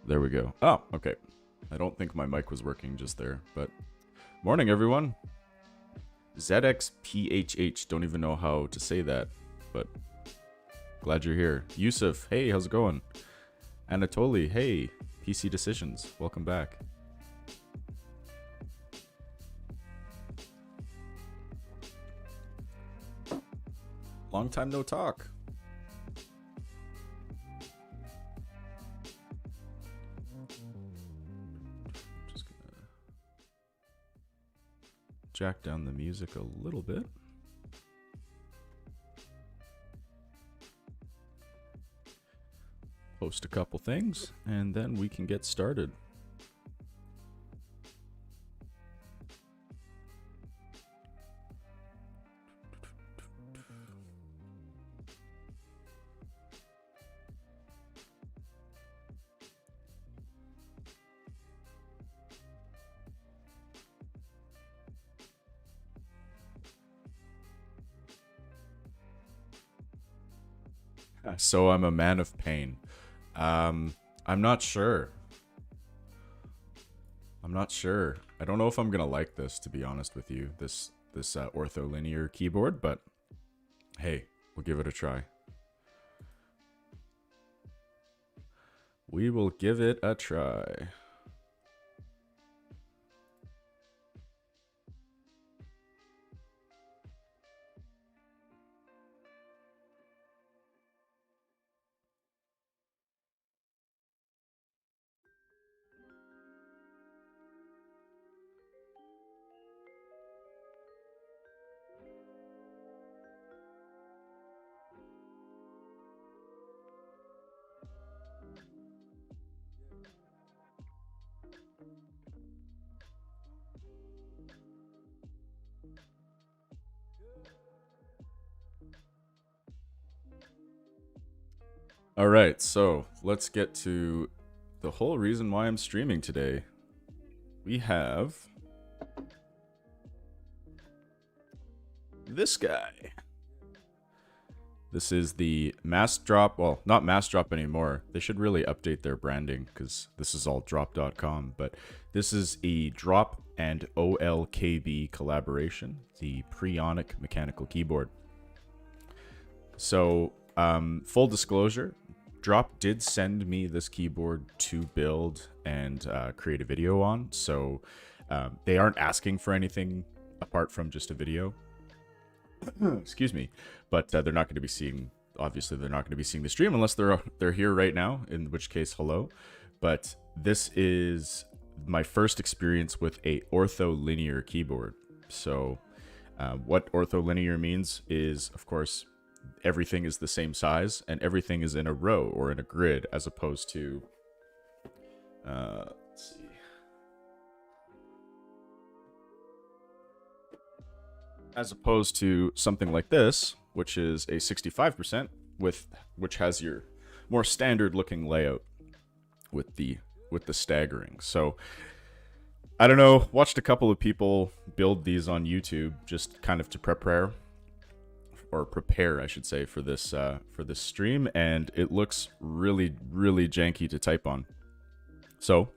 There we go. Oh, okay. I don't think my mic was working just there, but morning, everyone. ZXPHH. Don't even know how to say that, but glad you're here. Yusuf, hey, how's it going? Anatoly, hey. PC Decisions, welcome back. Long time no talk. Just gonna jack down the music a little bit. Post a couple things, and then we can get started. So I'm a man of pain. I'm not sure. I don't know if I'm gonna like this, to be honest with you. This ortholinear keyboard, but hey, we'll give it a try. We will give it a try. All right, so let's get to the whole reason why I'm streaming today. We have this guy. This is the mass drop. Well, not mass drop anymore. They should really update their branding because this is all drop.com. But this is a drop and OLKB collaboration, the Preonic mechanical keyboard. So, full disclosure, Drop did send me this keyboard to build and create a video on. So they aren't asking for anything apart from just a video. Excuse me. But they're not going to be seeing, obviously they're not going to be seeing the stream unless they're here right now, in which case, hello. But this is my first experience with a ortholinear keyboard. So what ortholinear means is, of course, everything is the same size and everything is in a row or in a grid, as opposed to let's see, as opposed to something like this, which is a 65% which has your more standard looking layout with the staggering. So I don't know, watched a couple of people build these on YouTube just kind of to prepare, I should say, for this stream, and it looks really janky to type on. So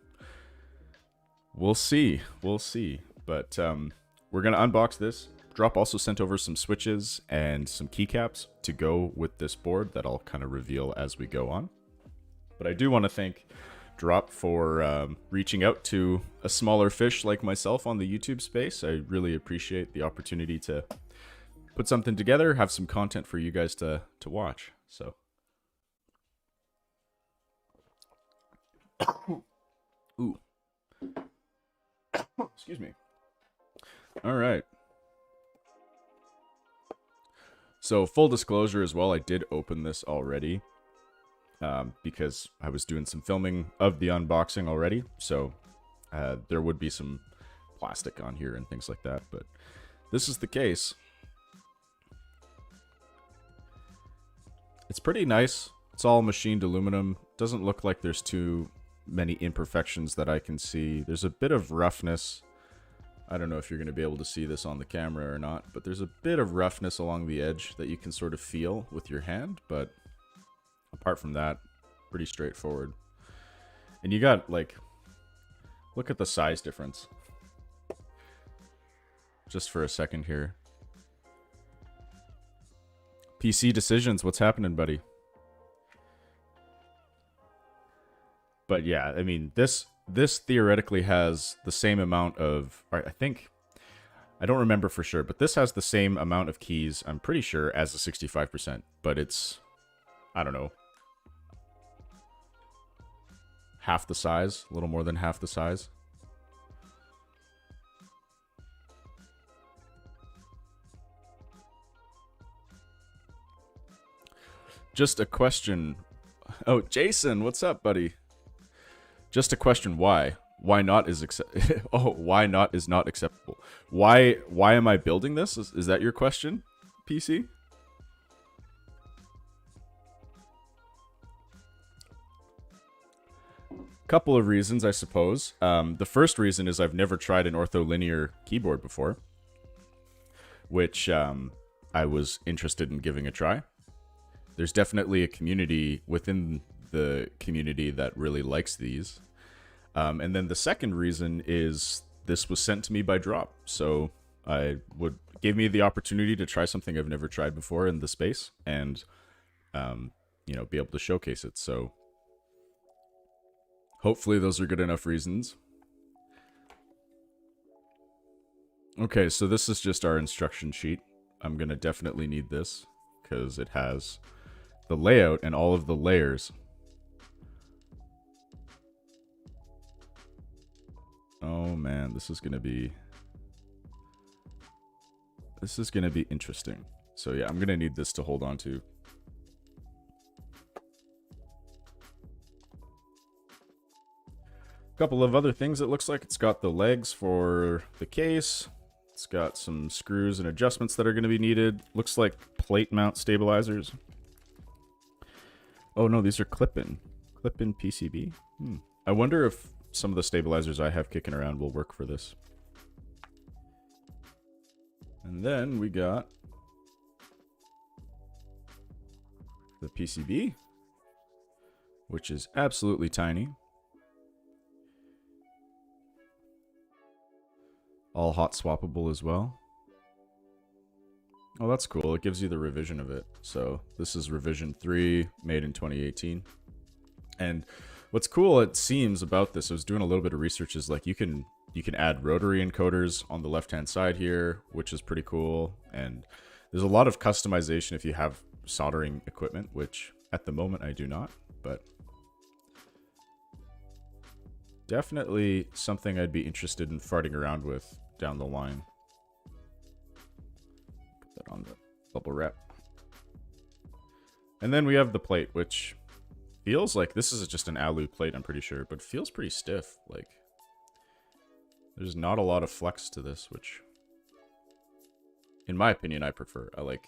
we'll see. But we're gonna unbox this. Drop also sent over some switches and some keycaps to go with this board that I'll kind of reveal as we go on. But I do want to thank Drop for reaching out to a smaller fish like myself on the YouTube space. I really appreciate the opportunity to put something together, have some content for you guys to watch. So, ooh, excuse me. All right. So, full disclosure as well, I did open this already because I was doing some filming of the unboxing already. So, there would be some plastic on here and things like that. But this is the case. It's pretty nice. It's all machined aluminum. Doesn't look like there's too many imperfections that I can see. There's a bit of roughness. I don't know if you're going to be able to see this on the camera or not, but there's a bit of roughness along the edge that you can sort of feel with your hand. But apart from that, pretty straightforward. And you got, like, look at the size difference. Just for a second here. PC Decisions, what's happening, buddy? But yeah, I mean, this theoretically has the same amount of, I think, I don't remember for sure, but this has the same amount of keys, I'm pretty sure, as the 65%. But it's, I don't know, half the size, a little more than half the size. Just a question. Oh, Jason, what's up, buddy? Just a question, why? Why not is why not is not acceptable? Why am I building this? Is that your question, PC? Couple of reasons, I suppose. The first reason is I've never tried an ortholinear keyboard before, which I was interested in giving a try. There's definitely a community within the community that really likes these. And then the second reason is this was sent to me by Drop. So gave me the opportunity to try something I've never tried before in the space and, you know, be able to showcase it. So hopefully those are good enough reasons. Okay, so this is just our instruction sheet. I'm going to definitely need this because it has the layout and all of the layers. Oh man, this is gonna be interesting. So yeah, I'm gonna need this to hold on to. A couple of other things it looks like. It's got the legs for the case. It's got some screws and adjustments that are gonna be needed. Looks like plate mount stabilizers. Oh no, these are clip-in PCB. I wonder if some of the stabilizers I have kicking around will work for this. And then we got the PCB, which is absolutely tiny. All hot swappable as well. Oh, that's cool. It gives you the revision of it. So this is revision 3, made in 2018. And what's cool, it seems, about this, I was doing a little bit of research, is like you can add rotary encoders on the left-hand side here, which is pretty cool. And there's a lot of customization if you have soldering equipment, which at the moment I do not, but definitely something I'd be interested in farting around with down the line. Put that on the bubble wrap. And then we have the plate, which feels like this is just an alu plate, I'm pretty sure, but feels pretty stiff. Like, there's not a lot of flex to this, which, in my opinion, I prefer. I like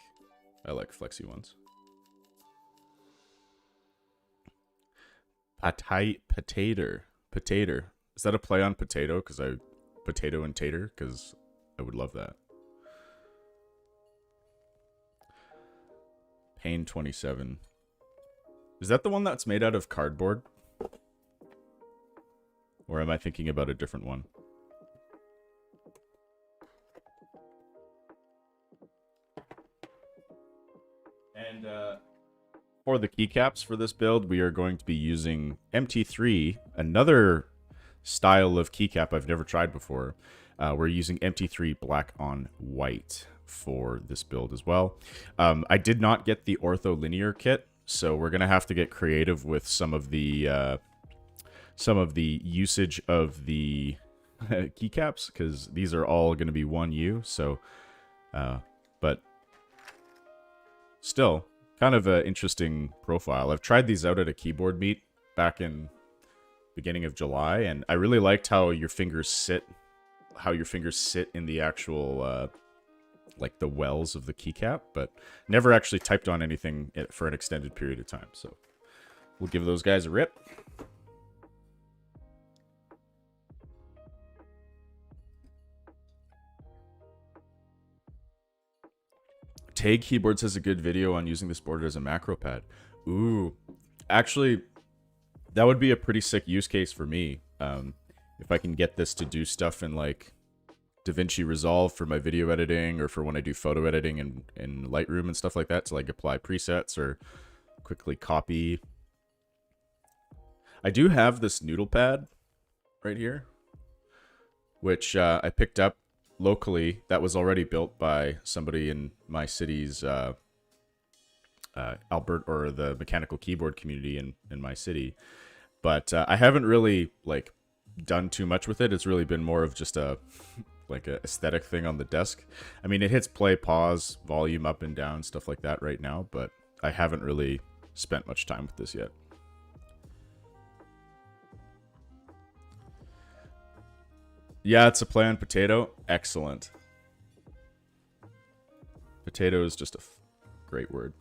flexy ones. Potato. Is that a play on potato? Potato and tater? Because I would love that. Pain 27. Is that the one that's made out of cardboard? Or am I thinking about a different one? And for the keycaps for this build, we are going to be using MT3, another style of keycap I've never tried before. We're using MT3 black on white for this build as well. I did not get the ortholinear kit, so we're gonna have to get creative with some of the usage of the keycaps, because these are all gonna be 1U. So, but still, kind of an interesting profile. I've tried these out at a keyboard meet back in beginning of July, and I really liked how your fingers sit in the actual like the wells of the keycap, but never actually typed on anything for an extended period of time. So we'll give those guys a rip. Tag Keyboards has a good video on using this board as a macro pad. Ooh, actually, That would be a pretty sick use case for me. If I can get this to do stuff in like DaVinci Resolve for my video editing, or for when I do photo editing in Lightroom and stuff like that, to like apply presets or quickly copy. I do have this noodle pad right here, which I picked up locally. That was already built by somebody in my city's Albert, or the mechanical keyboard community in my city. But I haven't really like done too much with it. It's really been more of just a like a aesthetic thing on the desk. I mean, it hits play, pause, volume up and down, stuff like that right now, but I haven't really spent much time with this yet. Yeah, it's a play on potato. Excellent. Potato is just a great word.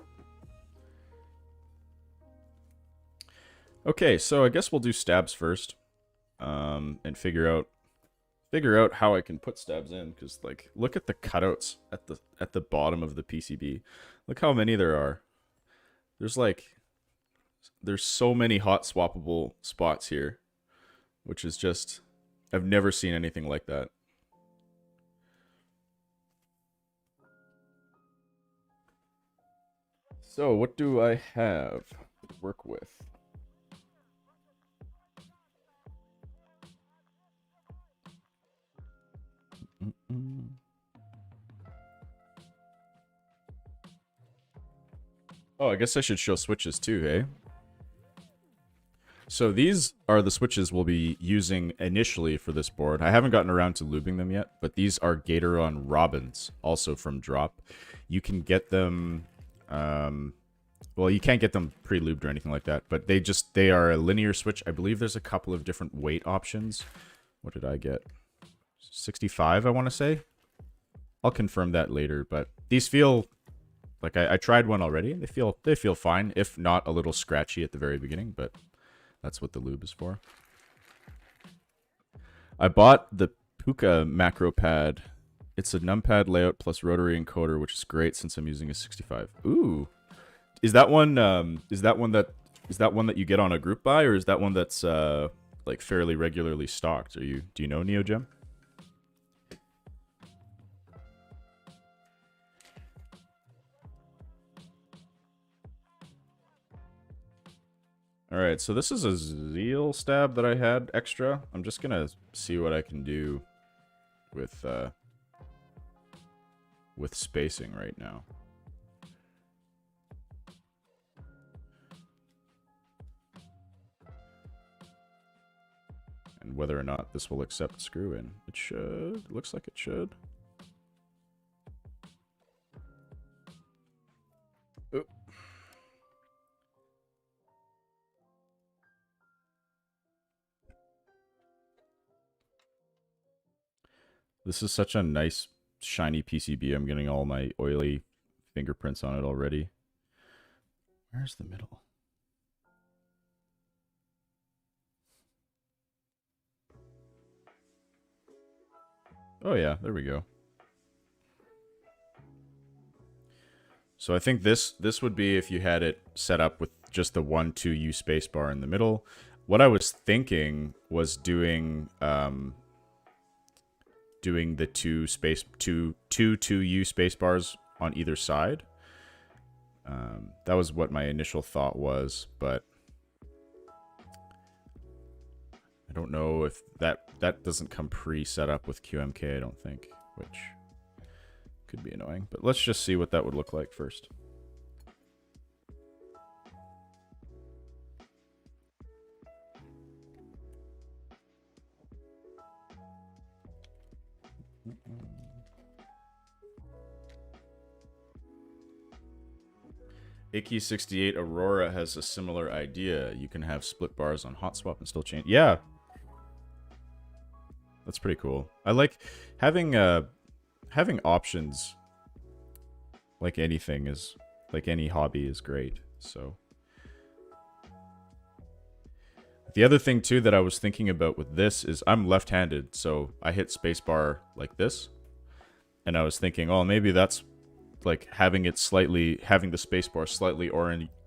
Okay, so I guess we'll do stabs first, and figure out how I can put stabs in, because like, look at the cutouts at the bottom of the PCB. Look how many there are. There's so many hot swappable spots here, which is just, I've never seen anything like that. So what do I have to work with? Oh, I guess I should show switches too, hey? So these are the switches we'll be using initially for this board. I haven't gotten around to lubing them yet, but these are Gatoron Robins, also from Drop. You can get them, well, you can't get them pre-lubed or anything like that, but they are a linear switch. I believe there's a couple of different weight options. What did I get? 65, I want to say. I'll confirm that later, but these feel like I tried one already. They feel fine, if not a little scratchy at the very beginning, but that's what the lube is for. I bought the Puka macro pad. It's a numpad layout plus rotary encoder, which is great since I'm using a 65. Ooh, is that one that you get on a group buy, or is that one that's like fairly regularly stocked? Do you know, NeoGem? Alright, so this is a Zeal stab that I had extra. I'm just gonna see what I can do with spacing right now. And whether or not this will accept screw in. It should. Looks like it should. Oop. This is such a nice, shiny PCB. I'm getting all my oily fingerprints on it already. Where's the middle? Oh yeah, there we go. So I think this would be if you had it set up with just the 1-2U spacebar in the middle. What I was thinking was doing the two 2U spacebars on either side. That was what my initial thought was, but I don't know if that doesn't come pre-set up with QMK, I don't think, which could be annoying. But let's just see what that would look like first. AK68 Aurora has a similar idea. You can have split bars on hot swap and still change. Yeah, that's pretty cool. I like having options. Like anything is, like any hobby is great. So the other thing too that I was thinking about with this is I'm left-handed, so I hit spacebar like this, and I was thinking, oh, maybe that's like having the spacebar slightly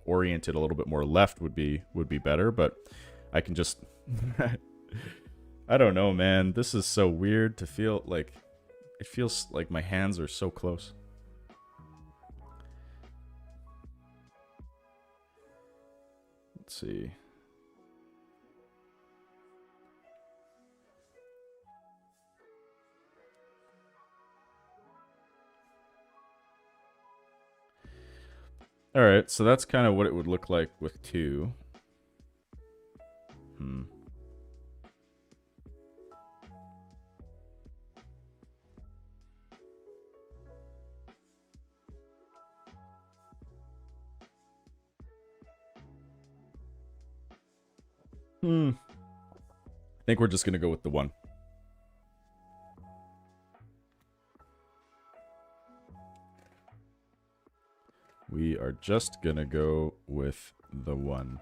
oriented a little bit more left would be better. But I can just... I don't know, man. This is so weird to feel like... It feels like my hands are so close. Let's see. All right, so that's kind of what it would look like with 2. I think we're just going to go with the 1. We are just going to go with the 1.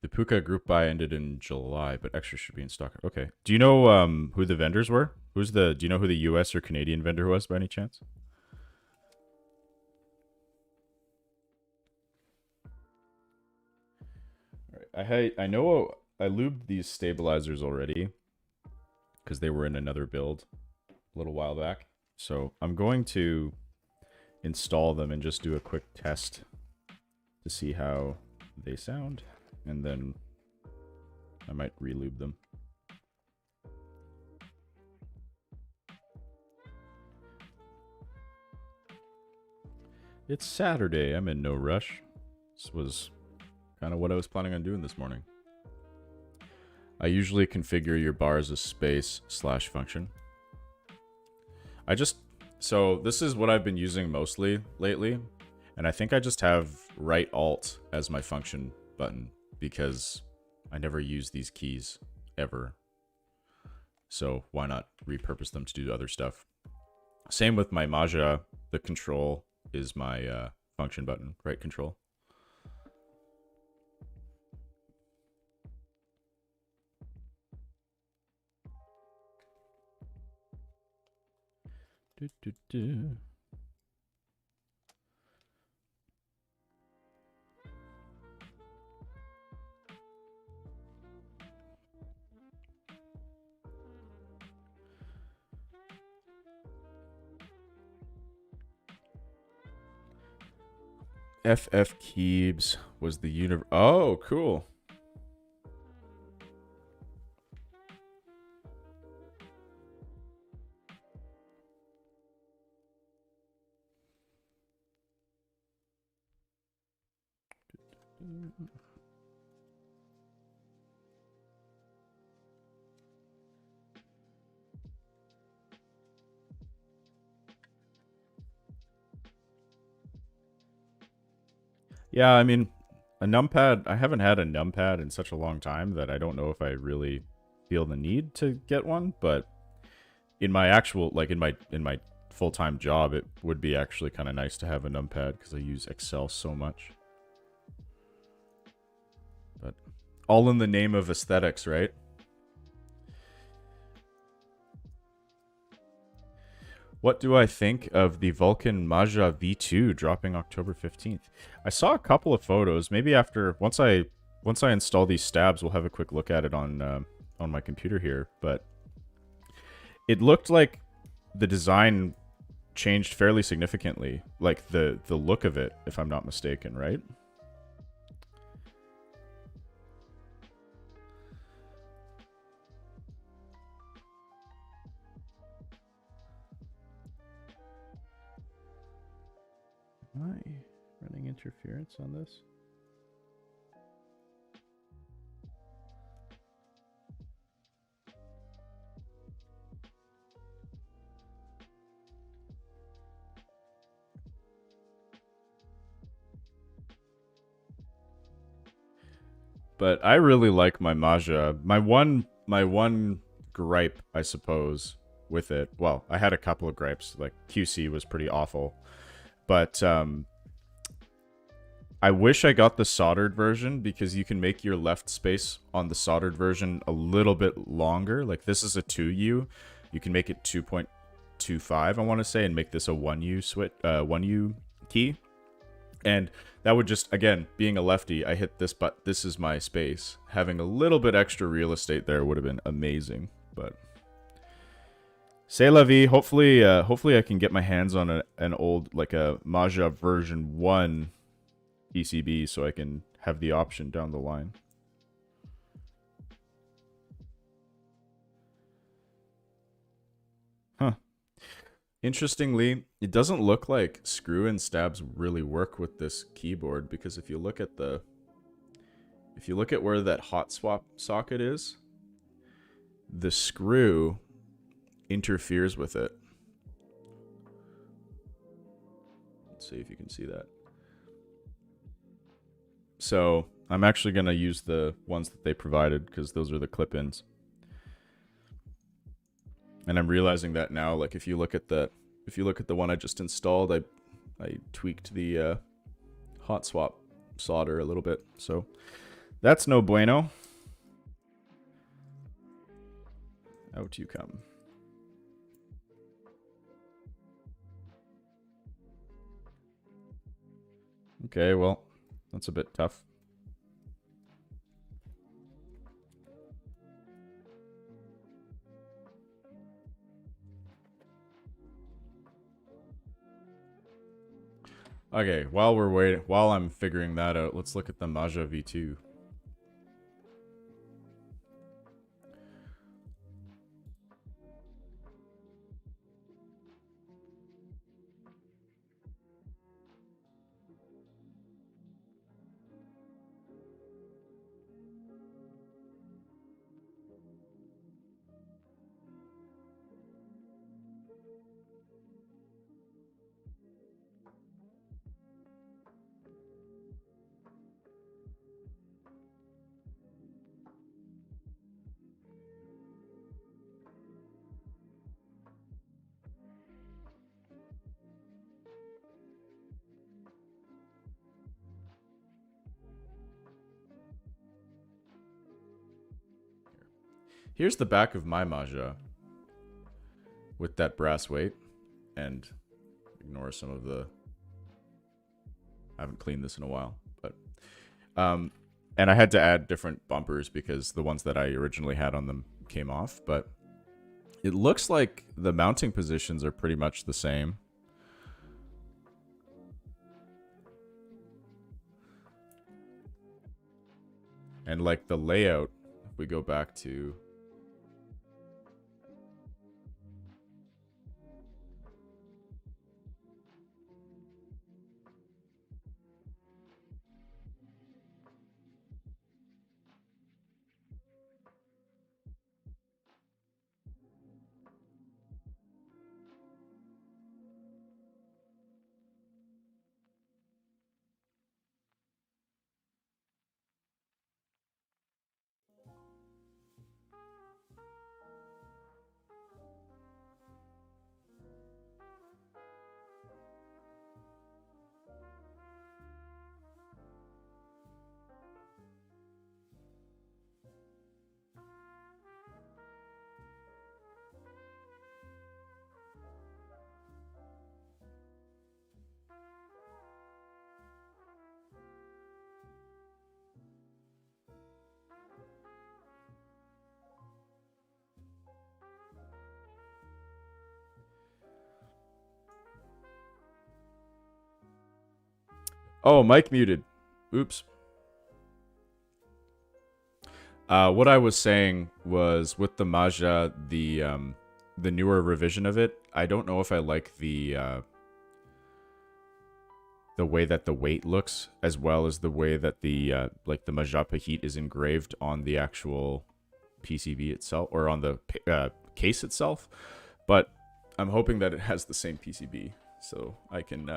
The Puka group buy ended in July, but extra should be in stock. Okay. Do you know who the vendors were? Do you know who the US or Canadian vendor was by any chance? All right. I know I lubed these stabilizers already because they were in another build a little while back. So I'm going to install them and just do a quick test to see how they sound. And then I might relube them. It's Saturday. I'm in no rush. This was kind of what I was planning on doing this morning. I usually configure your bars as space / function. So this is what I've been using mostly lately. And I think I just have right alt as my function button, because I never use these keys ever. So why not repurpose them to do other stuff? Same with my Maja. The control is my function button, right control. FF Keebs was the universe. Oh, cool. Yeah, I mean, a numpad, I haven't had a numpad in such a long time that I don't know if I really feel the need to get one, but in my actual, like in my full-time job, it would be actually kind of nice to have a numpad because I use Excel so much. But all in the name of aesthetics, right? What do I think of the Vulcan Maja V2 dropping October 15th? I saw a couple of photos. Maybe after once I install these stabs, we'll have a quick look at it on my computer here. But it looked like the design changed fairly significantly, like the look of it, if I'm not mistaken, right? Am I running interference on this? But I really like my Maja. My one gripe, I suppose, with it. Well, I had a couple of gripes. Like QC was pretty awful. But I wish I got the soldered version because you can make your left space on the soldered version a little bit longer. Like this is a 2U, You can make it 2.25, I want to say, and make this a 1U switch, 1U key. And that would just, again, being a lefty, I hit this, but this is my space. Having a little bit extra real estate there would have been amazing, but c'est la vie. Hopefully, hopefully I can get my hands on an old, like a Maja version 1 PCB so I can have the option down the line. Huh. Interestingly, it doesn't look like screw and stabs really work with this keyboard, because if you look at where that hot swap socket is, the screw interferes with it. Let's see if you can see that. So I'm actually going to use the ones that they provided, because those are the clip-ins. And I'm realizing that now, like if you look at the one I just installed, I tweaked the hot swap solder a little bit. So that's no bueno. Out you come. Okay, well, that's a bit tough. Okay, while I'm figuring that out, let's look at the Maja V2. Here's the back of my Maja with that brass weight, and ignore some of the, I haven't cleaned this in a while, but and I had to add different bumpers because the ones that I originally had on them came off, but it looks like the mounting positions are pretty much the same. And like the layout, if we go back to oh, mic muted. Oops. What I was saying was with the Maja, the newer revision of it, I don't know if I like the way that the weight looks, as well as the way that the like the Maja Pahit is engraved on the actual PCB itself, or on the case itself. But I'm hoping that it has the same PCB, so I can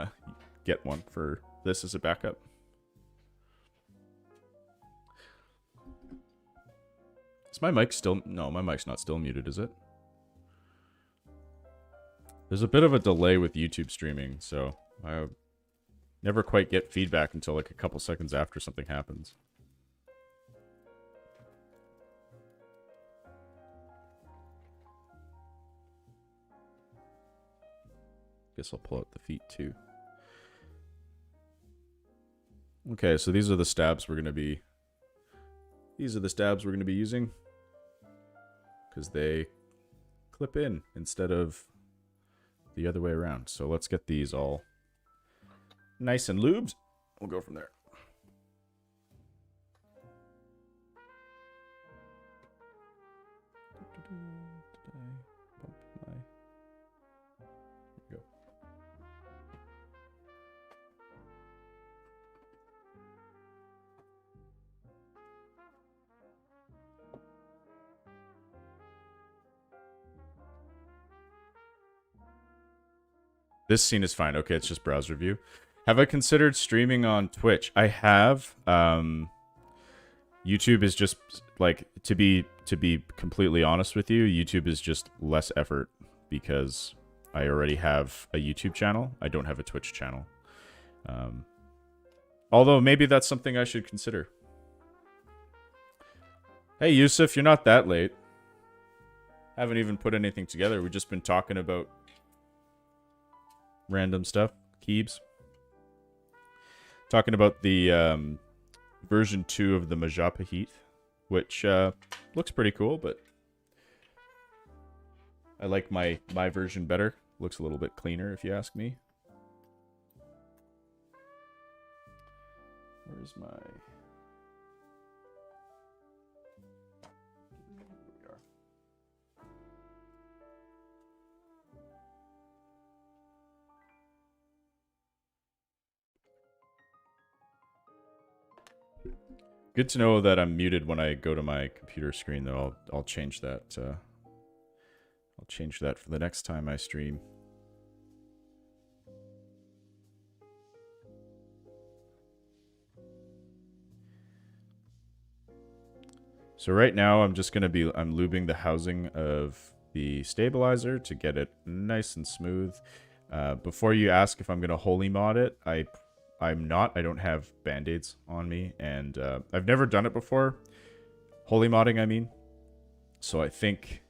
get one for this as a backup. Is my mic still... No, my mic's not still muted, is it? There's a bit of a delay with YouTube streaming, so I never quite get feedback until like a couple seconds after something happens. Guess I'll pull out the feet too. Okay, so these are the stabs we're gonna be. These are the stabs we're gonna be using, because they clip in instead of the other way around. So let's get these all nice and lubed. We'll go from there. This scene is fine. Okay, it's just browser view. Have I considered streaming on Twitch? I have. YouTube is just like, to be completely honest with you, YouTube is just less effort because I already have a YouTube channel. I don't have a Twitch channel. Although maybe that's something I should consider. Hey Yusuf, you're not that late. Haven't even put anything together. We've just been talking about random stuff. Keebs. Talking about the version 2 of the Majapa Heat, which looks pretty cool, but I like my version better. Looks a little bit cleaner, if you ask me. Where's my... Good to know that I'm muted when I go to my computer screen, though. I'll change that. I'll change that for the next time I stream. So right now I'm just gonna be I'm lubing the housing of the stabilizer to get it nice and smooth. Before you ask if I'm gonna holy mod it, I'm not. I don't have band-aids on me, and I've never done it before. Holy modding, I mean. So I think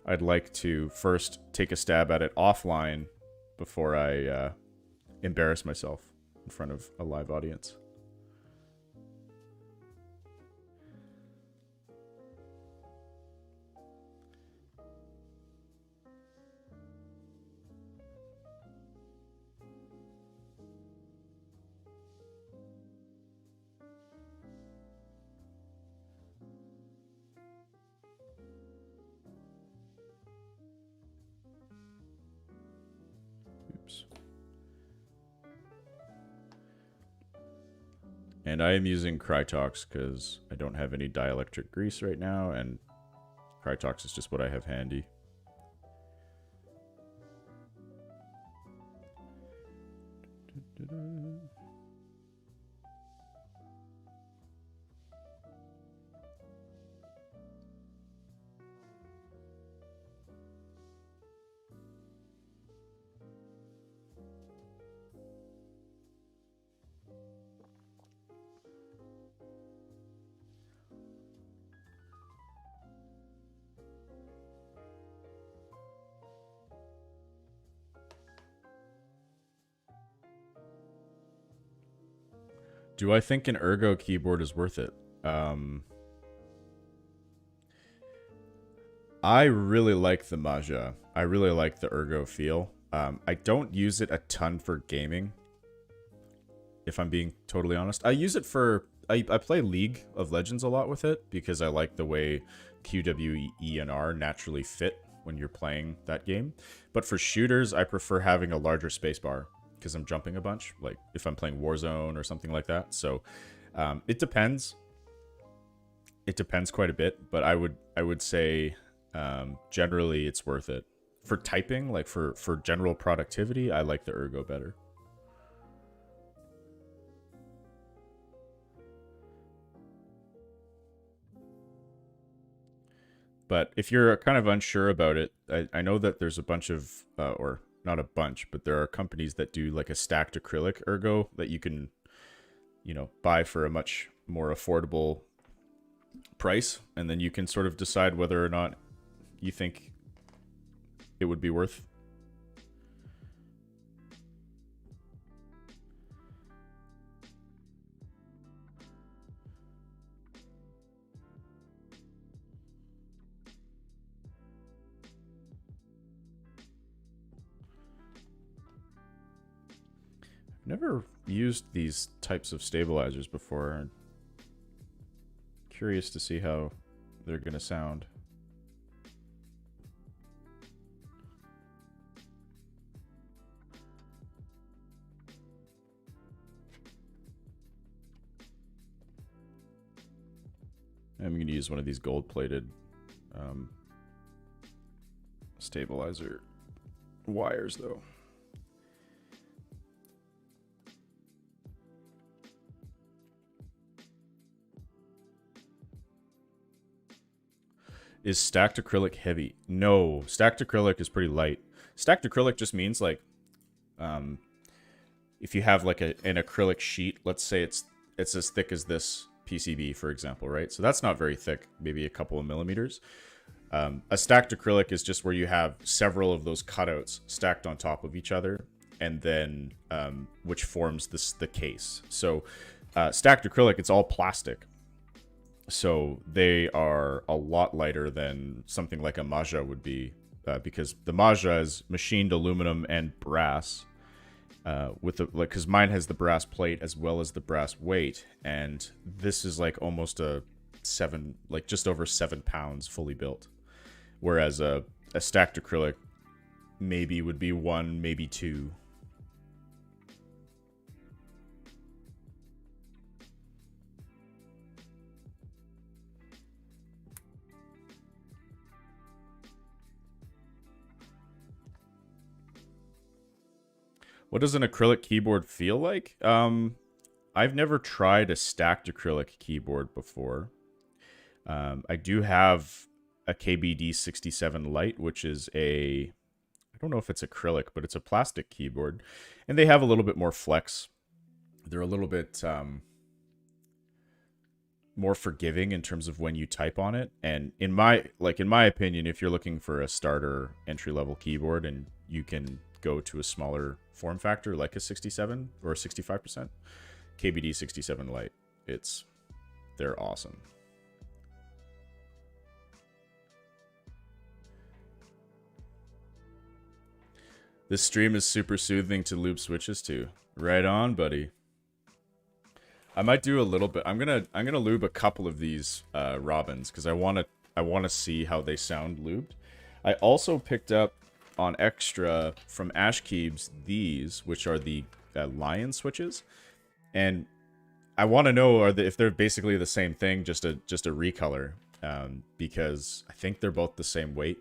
I'd like to first take a stab at it offline before I embarrass myself in front of a live audience. And I am using Crytox because I don't have any dielectric grease right now, and Crytox is just what I have handy. Do I think an Ergo keyboard is worth it? I really like the Maja. I really like the Ergo feel. I don't use it a ton for gaming, if I'm being totally honest. I use it for... I play League of Legends a lot with it, because I like the way Q, W, E, and R naturally fit when you're playing that game. But for shooters, I prefer having a larger spacebar, because I'm jumping a bunch, like if I'm playing Warzone or something like that. So it depends. It depends quite a bit, but I would say generally it's worth it. For typing, like for general productivity, I like the Ergo better. But if you're kind of unsure about it, I know that there's a bunch of, or not a bunch, but there are companies that do like a stacked acrylic Ergo that you can, you know, buy for a much more affordable price, and then you can sort of decide whether or not you think it would be worth never used these types of stabilizers before. I'm curious to see how they're going to sound. I'm going to use one of these gold-plated stabilizer wires, though. Is stacked acrylic heavy? No, stacked acrylic is pretty light. Stacked acrylic just means like, if you have like an acrylic sheet, let's say it's as thick as this PCB, for example, right? So that's not very thick, maybe a couple of millimeters. A stacked acrylic is just where you have several of those cutouts stacked on top of each other, and then which forms the case. So stacked acrylic, it's all plastic. So they are a lot lighter than something like a Maja would be, because the Maja is machined aluminum and brass. With the because mine has the brass plate as well as the brass weight, and this is like almost a just over 7 pounds fully built, whereas a stacked acrylic maybe would be 1, maybe 2. What does an acrylic keyboard feel like? I've never tried a stacked acrylic keyboard before. I do have a KBD 67 Lite, which is I don't know if it's acrylic, but it's a plastic keyboard. And they have a little bit more flex. They're a little bit more forgiving in terms of when you type on it. And in my opinion, if you're looking for a starter entry-level keyboard and you can go to a smaller form factor like a 67 or 65%, KBD 67 Lite, they're awesome. This stream is super soothing to lube switches too. Right on, buddy. I might do a little bit. I'm gonna lube a couple of these Robins because I wanna see how they sound lubed. I also picked up on extra from Ash Keebs these, which are the Lion switches, and I want to know if they're basically the same thing, just a recolor, because I think they're both the same weight.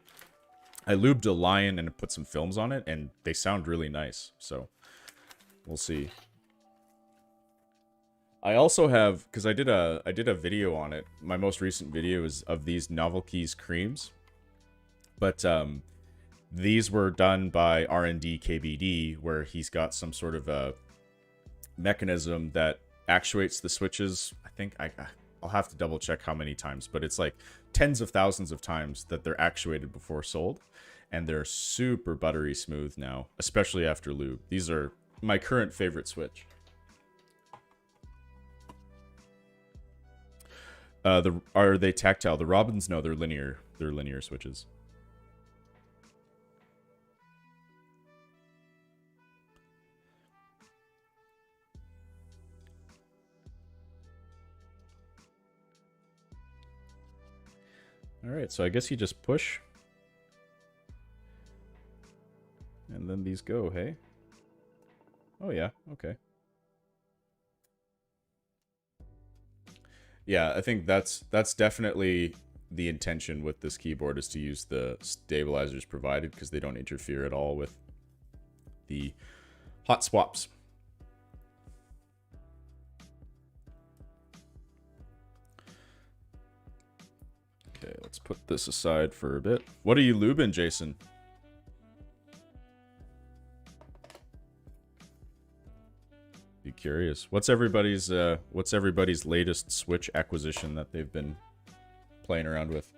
I lubed a Lion and put some films on it, and they sound really nice. So we'll see. I also have, because I did a video on it. My most recent video is of these Novel Keys creams, but these were done by R&D KBD, where he's got some sort of a mechanism that actuates the switches. I think I'll have to double check how many times, but it's like tens of thousands of times that they're actuated before sold, and they're super buttery smooth now, especially after lube. These are my current favorite switch. Are they tactile? The Robins, no, they're linear. They're linear switches. Alright, so I guess you just push. And then these go, hey? Oh yeah, okay. Yeah, I think that's definitely the intention with this keyboard, is to use the stabilizers provided, because they don't interfere at all with the hot swaps. Okay, let's put this aside for a bit. What are you lubing, Jason? Be curious. What's everybody's latest Switch acquisition that they've been playing around with?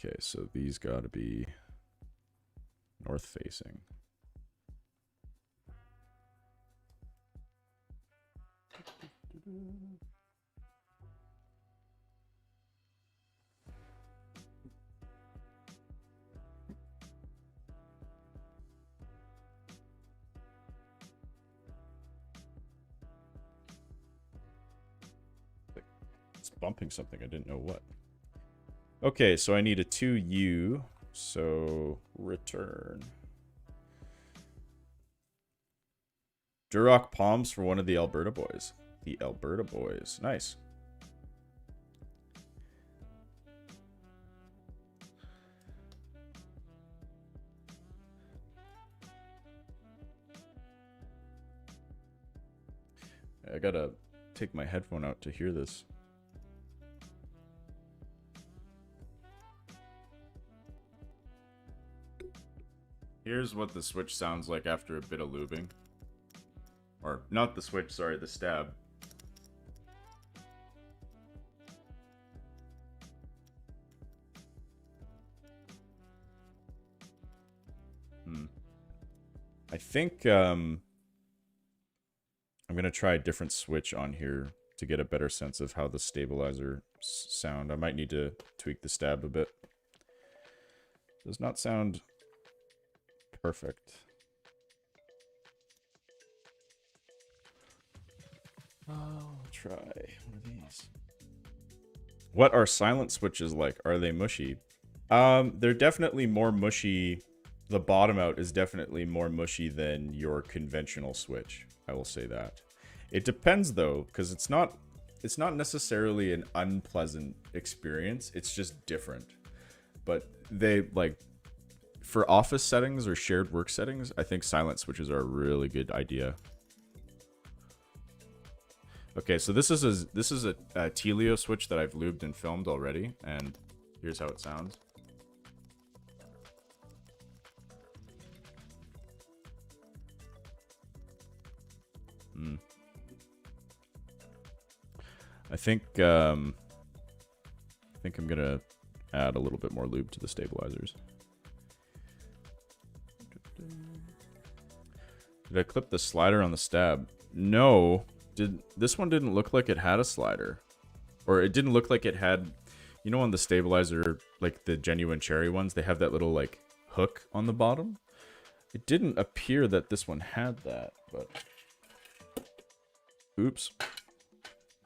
Okay, so these gotta be north facing. It's bumping something. I didn't know what. Okay, so I need a 2U. So return. Duroc Palms for one of the Alberta boys. The Alberta boys. Nice. I gotta take my headphone out to hear this. Here's what the switch sounds like after a bit of lubing. Or, not the switch, sorry, the stab. I think, I'm going to try a different switch on here to get a better sense of how the stabilizer sound. I might need to tweak the stab a bit. Does not sound perfect. I'll try one of these. What are silent switches like? Are they mushy? They're definitely more mushy. The bottom out is definitely more mushy than your conventional switch. I will say that. It depends though, because it's not necessarily an unpleasant experience. It's just different. But they like for office settings or shared work settings, I think silent switches are a really good idea. Okay, so this is a Telio switch that I've lubed and filmed already, and here's how it sounds. I think I'm gonna add a little bit more lube to the stabilizers. Did I clip the slider on the stab? No. This one didn't look like it had a slider. Or it didn't look like it had, you know, on the stabilizer, like the genuine cherry ones, they have that little like hook on the bottom. It didn't appear that this one had that, but oops.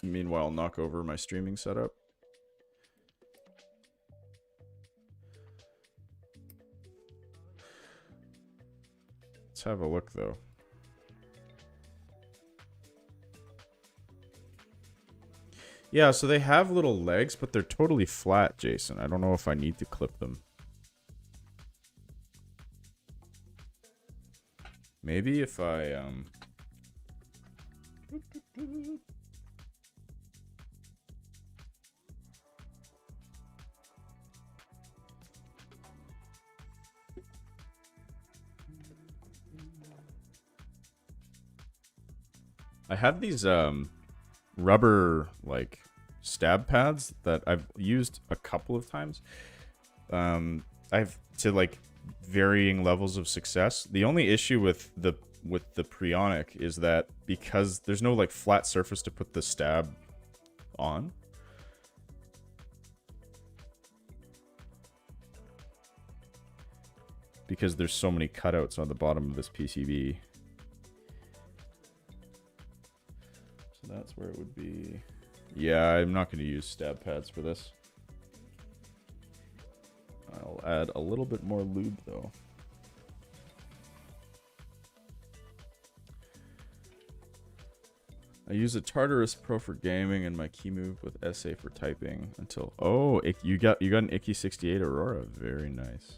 Meanwhile, knock over my streaming setup. Let's have a look though. Yeah, so they have little legs, but they're totally flat, Jason. I don't know if I need to clip them. Maybe if I, I have these, rubber, like, stab pads that I've used a couple of times. I've to like varying levels of success. The only issue with the Prionic is that because there's no like flat surface to put the stab on. Because there's so many cutouts on the bottom of this PCB. So that's where it would be. Yeah, I'm not going to use stab pads for this. I'll add a little bit more lube, though. I use a Tartarus Pro for gaming and my key move with SA for typing until... Oh, you got an Icky 68 Aurora. Very nice.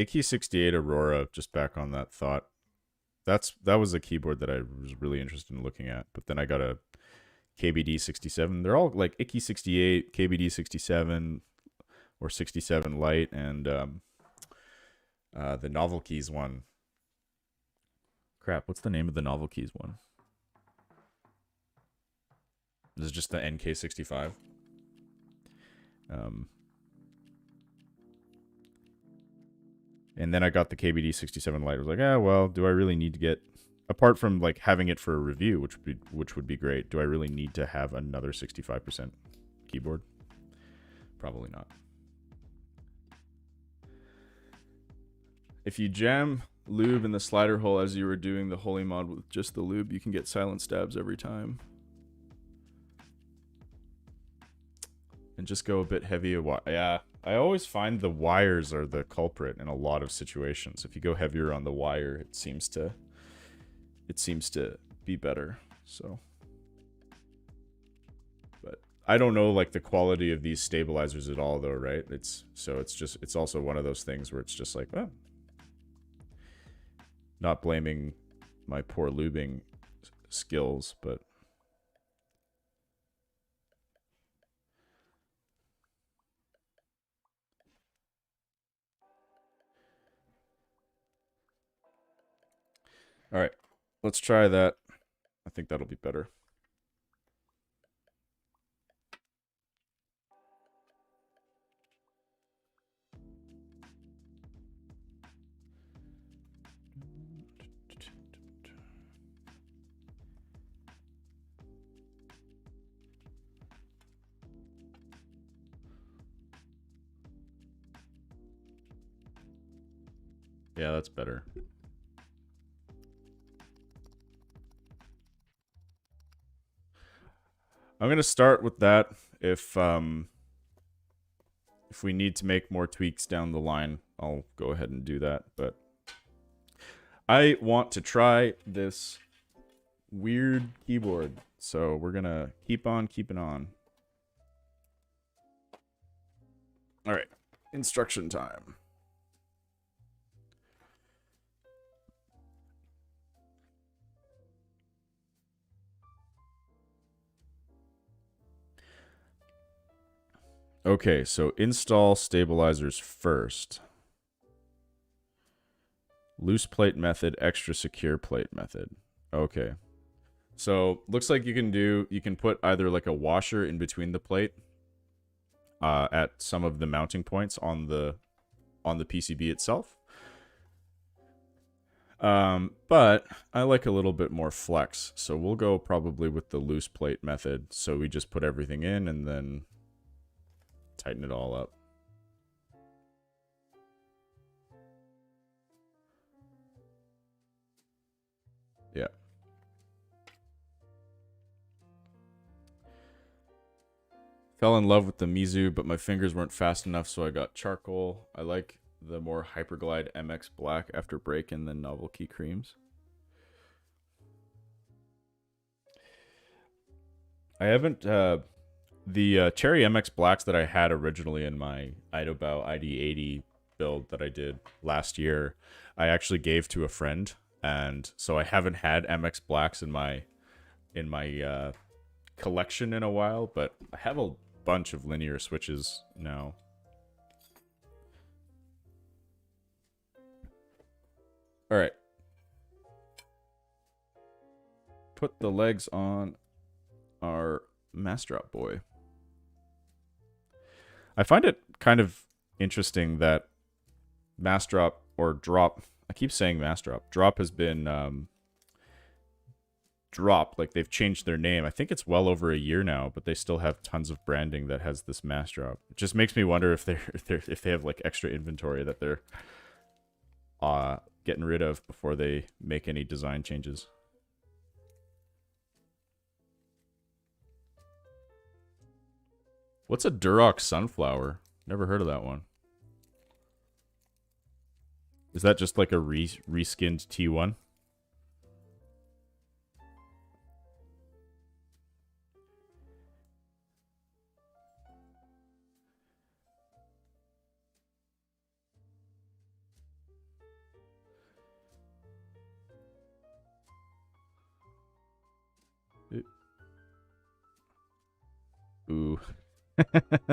Icky 68 Aurora, just back on that thought. That was a keyboard that I was really interested in looking at, but then I got a KBD 67. They're all like Icky 68, KBD 67, or 67 Lite, and the Novel Keys one. Crap, what's the name of the Novel Keys one? This is just the NK65. And then I got the KBD 67 Lite. I was like, well, do I really need to get, apart from like having it for a review, which would be great, do I really need to have another 65% keyboard? Probably not. If you jam lube in the slider hole as you were doing the holy mod with just the lube, you can get silent stabs every time. And just go a bit heavy. Yeah, I always find the wires are the culprit in a lot of situations. If you go heavier on the wire, it seems to be better. So, but I don't know like the quality of these stabilizers at all, though, right? It's also one of those things where it's just like, well, not blaming my poor lubing skills, but. All right, let's try that. I think that'll be better. Yeah, that's better. I'm gonna start with that. If we need to make more tweaks down the line, I'll go ahead and do that. But I want to try this weird keyboard, so we're gonna keep on keeping on. All right, instruction time. Okay, so install stabilizers first. Loose plate method, extra secure plate method. Okay. So looks like you can put either like a washer in between the plate at some of the mounting points on the PCB itself. But I like a little bit more flex, so we'll go probably with the loose plate method. So we just put everything in and then tighten it all up. Yeah. Fell in love with the Mizu, but my fingers weren't fast enough, so I got charcoal. I like the more Hyperglide MX Black after break-in than Novelty Creams. I haven't... the Cherry MX Blacks that I had originally in my Idobao ID80 build that I did last year, I actually gave to a friend, and so I haven't had MX Blacks in my collection in a while, but I have a bunch of linear switches now. All right. Put the legs on our Mastrop boy. I find it kind of interesting that Mastrop or Drop, I keep saying Mastrop, Drop has been dropped, like they've changed their name. I think it's well over a year now, but they still have tons of branding that has this Mastrop. It just makes me wonder if they have like extra inventory that they're getting rid of before they make any design changes. What's a Duroc Sunflower? Never heard of that one. Is that just like a reskinned T1?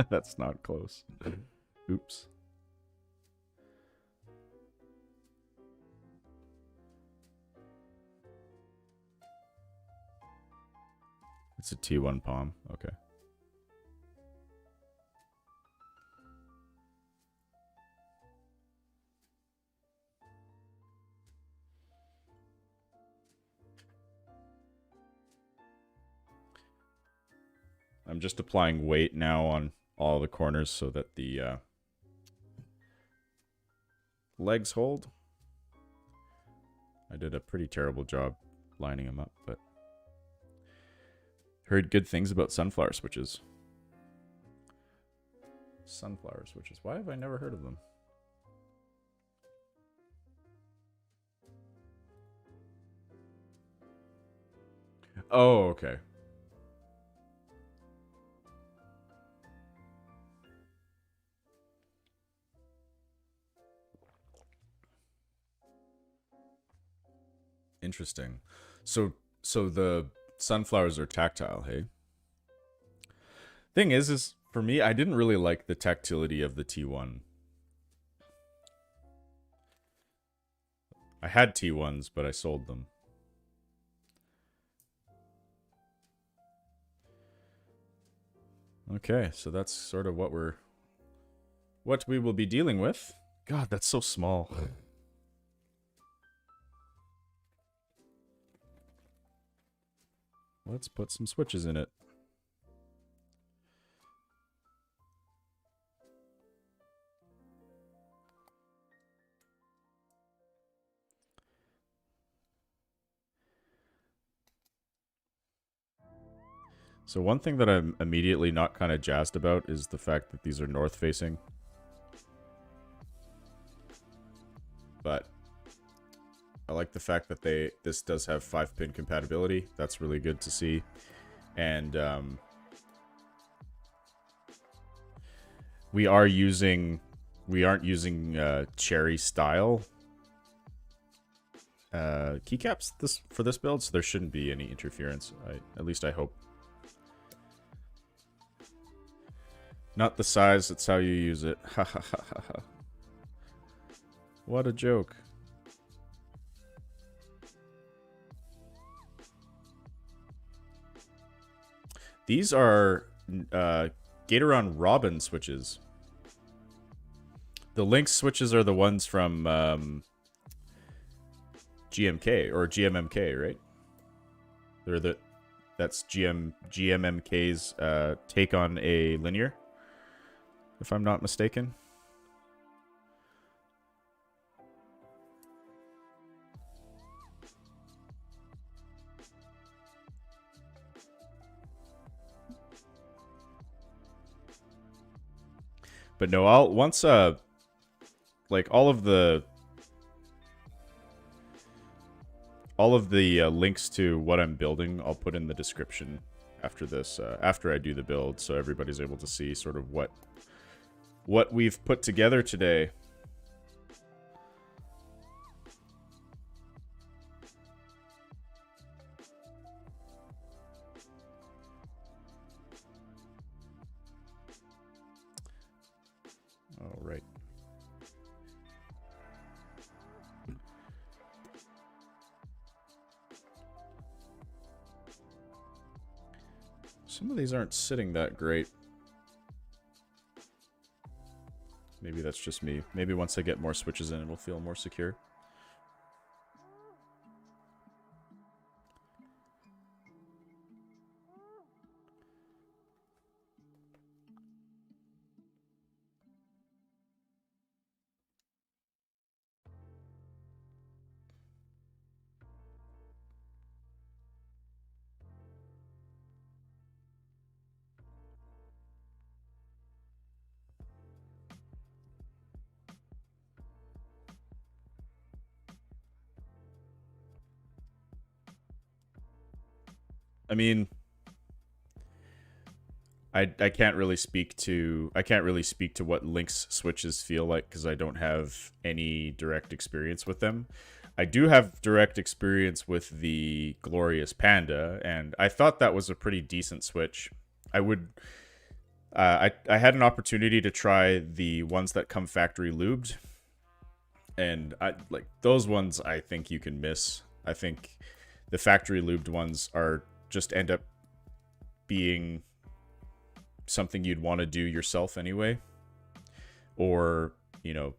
That's not close. Oops. It's a T1 palm. Okay. I'm just applying weight now on all the corners so that the legs hold. I did a pretty terrible job lining them up, but heard good things about sunflower switches. Sunflower switches. Why have I never heard of them? Oh, okay. Interesting. So the sunflowers are tactile, hey? Thing is for me, I didn't really like the tactility of the T1. I had T1s, but I sold them. Okay, so that's sort of what we will be dealing with. God, that's so small. Let's put some switches in it. So one thing that I'm immediately not kind of jazzed about is the fact that these are north facing. But I like the fact that this does have 5-pin compatibility. That's really good to see. And we aren't using cherry style keycaps for this build, so there shouldn't be any interference. At least I hope. Not the size, it's how you use it. Ha ha ha ha ha. What a joke. These are Gatoron Robin switches. The Lynx switches are the ones from GMK or GMMK, right? That's GMMK's take on a linear, if I'm not mistaken. But no, once like all of the links to what I'm building, I'll put in the description after this, after I do the build, so everybody's able to see sort of what we've put together today. All right. Some of these aren't sitting that great. Maybe that's just me. Maybe once I get more switches in, it'll feel more secure. I mean, I can't really speak to what Lynx switches feel like because I don't have any direct experience with them. I do have direct experience with the Glorious Panda, and I thought that was a pretty decent switch. I I had an opportunity to try the ones that come factory lubed, and I like those ones. I think you can miss. I think the factory lubed ones are just end up being something you'd want to do yourself anyway, or you know,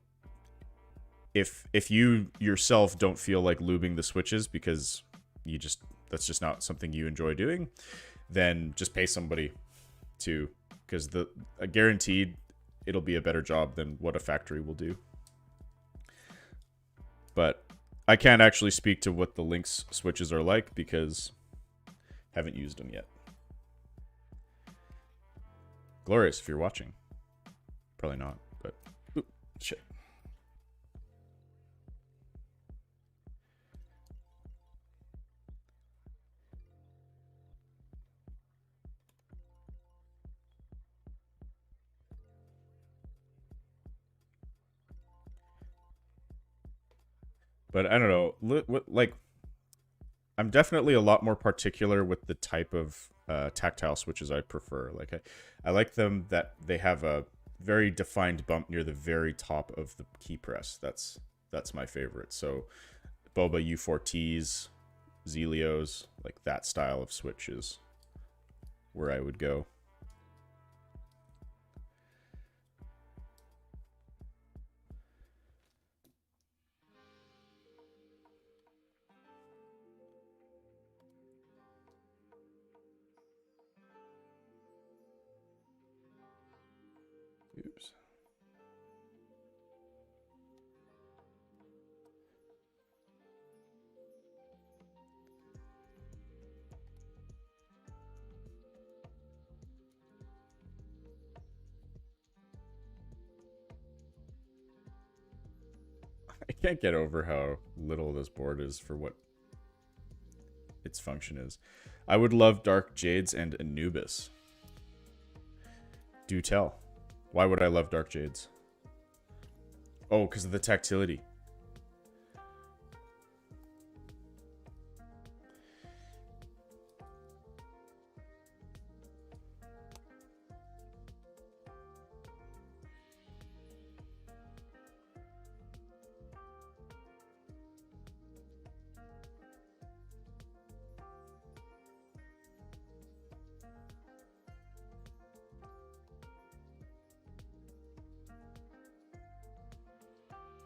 if you yourself don't feel like lubing the switches because that's just not something you enjoy doing, then just pay somebody to, because guaranteed it'll be a better job than what a factory will do. But I can't actually speak to what the Lynx switches are like because I haven't used them yet. Glorious, if you're watching. Probably not, but ooh, shit. But I don't know, like, I'm definitely a lot more particular with the type of tactile switches I prefer. Like, I like them that they have a very defined bump near the very top of the key press. That's my favorite. So, Boba U4Ts, Zelios, like that style of switches, where I would go. Oops. I can't get over how little this board is for what its function is. I would love Dark Jades and Anubis. Do tell. Why would I love Dark Jades? Oh, because of the tactility.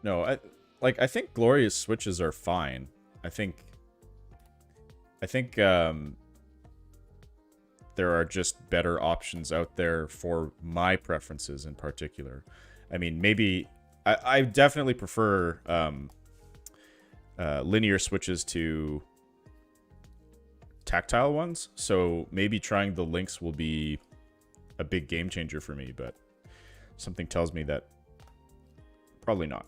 No, I think Glorious switches are fine. I think there are just better options out there for my preferences in particular. I mean, maybe I definitely prefer linear switches to tactile ones. So maybe trying the Lynx will be a big game changer for me, but something tells me that probably not.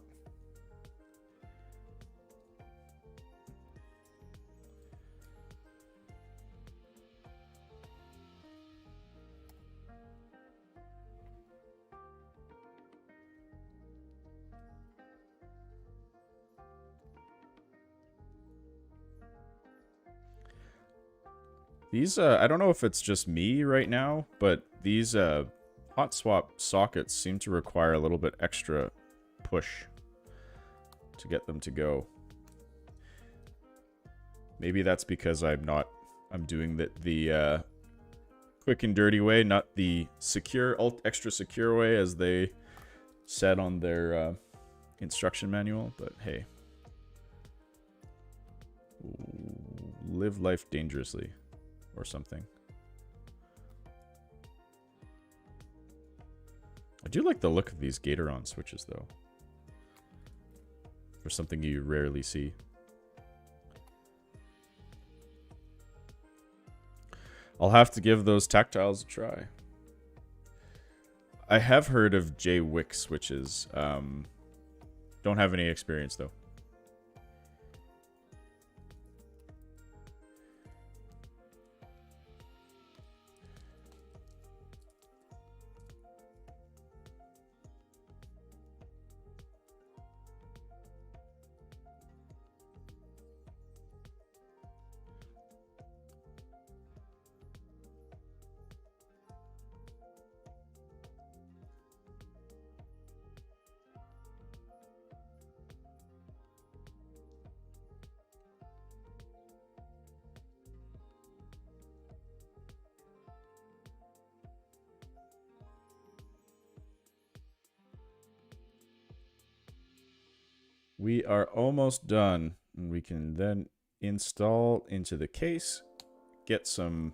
These, I don't know if it's just me right now, but these hot swap sockets seem to require a little bit extra push to get them to go. Maybe that's because I'm doing the quick and dirty way, not the secure, extra secure way as they said on their instruction manual, but hey. Live life dangerously. Or something. I do like the look of these Gatoron switches, though. For something you rarely see. I'll have to give those tactiles a try. I have heard of J-Wick switches. Don't have any experience, though. We are almost done. And we can then install into the case, get some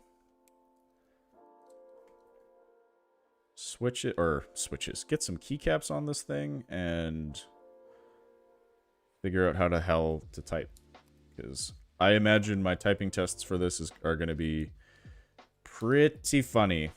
get some keycaps on this thing, and figure out how the hell to type. Because I imagine my typing tests for this are going to be pretty funny.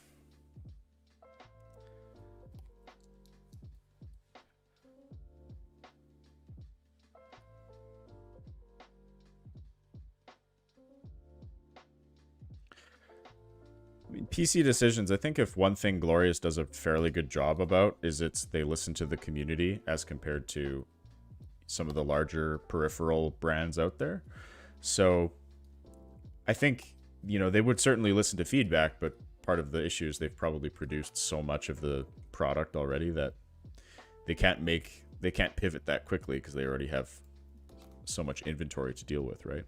PC decisions, I think if one thing Glorious does a fairly good job about is they listen to the community as compared to some of the larger peripheral brands out there. So I think, you know, they would certainly listen to feedback, but part of the issue is they've probably produced so much of the product already that they can't pivot that quickly because they already have so much inventory to deal with, right?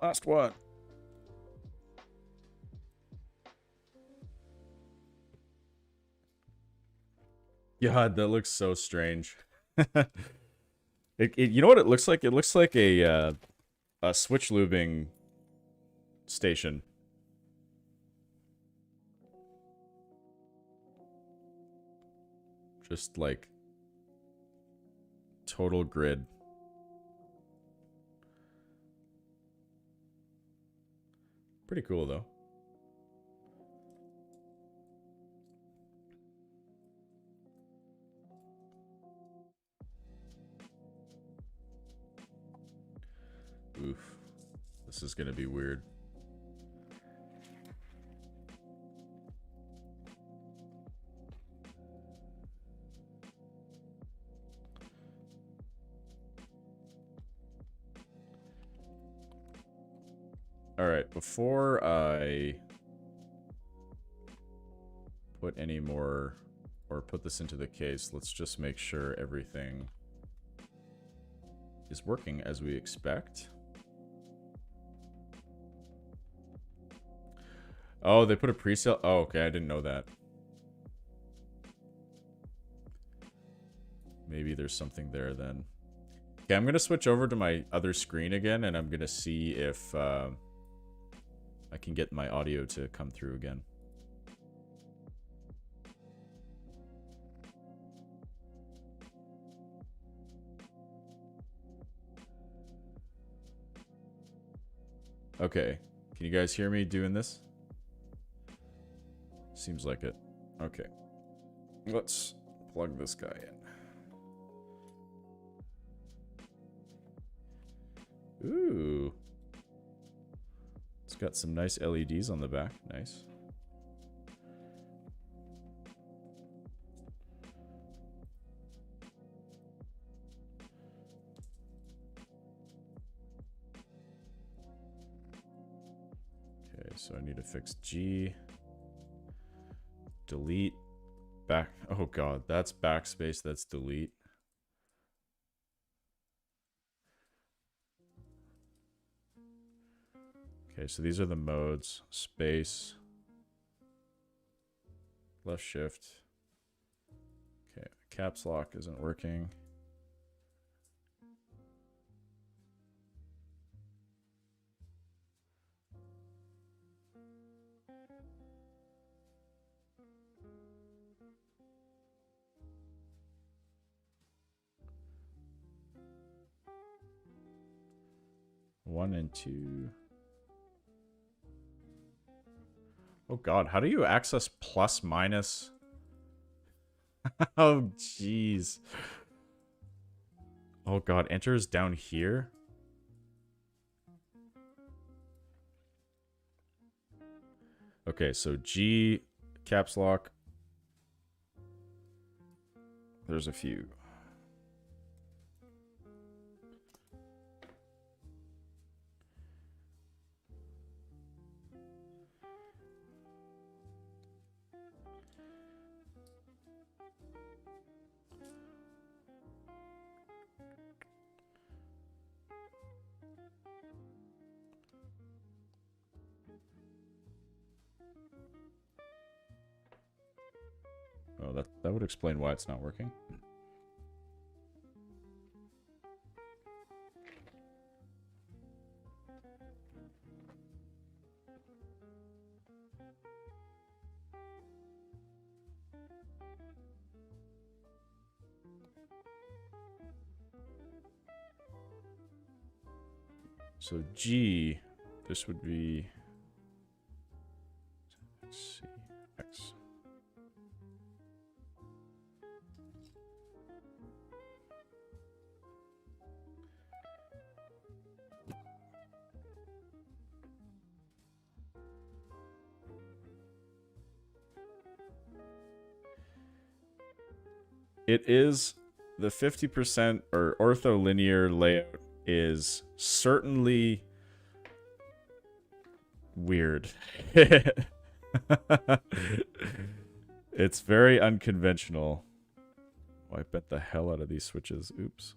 Last one. God, that looks so strange. You know what it looks like? It looks like a switch lubing station. Just like total grid. Pretty cool though. Oof. This is gonna be weird. Alright, before I put any more, or put this into the case, let's just make sure everything is working as we expect. Oh, they put a pre-sale? Oh, okay, I didn't know that. Maybe there's something there then. Okay, I'm gonna switch over to my other screen again, and I'm gonna see if I can get my audio to come through again. Okay, can you guys hear me doing this? Seems like it. Okay. Let's plug this guy in. Ooh. It's got some nice LEDs on the back. Nice. Okay, so I need to fix G. Delete. Back. Oh god, that's backspace. That's delete. Okay, so these are the modes. Space. Left shift. Okay, caps lock isn't working. One and two. Oh god, how do you access plus minus? Oh jeez. Oh god, enter is down here? Okay, so G, caps lock. There's a few. Oh, that would explain why it's not working. So G, this would be C, X. It is the 50% or ortholinear layout is certainly weird. It's very unconventional. Oh, I bet the hell out of these switches. Oops.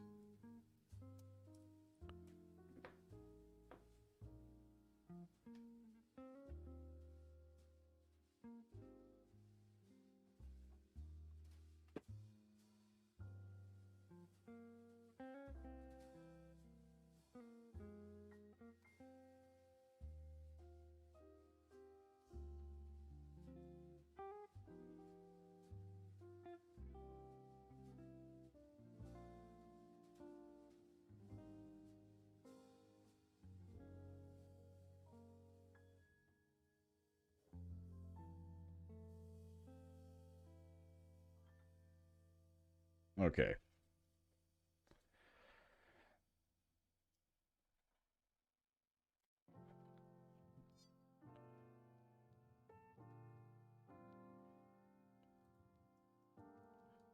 Okay.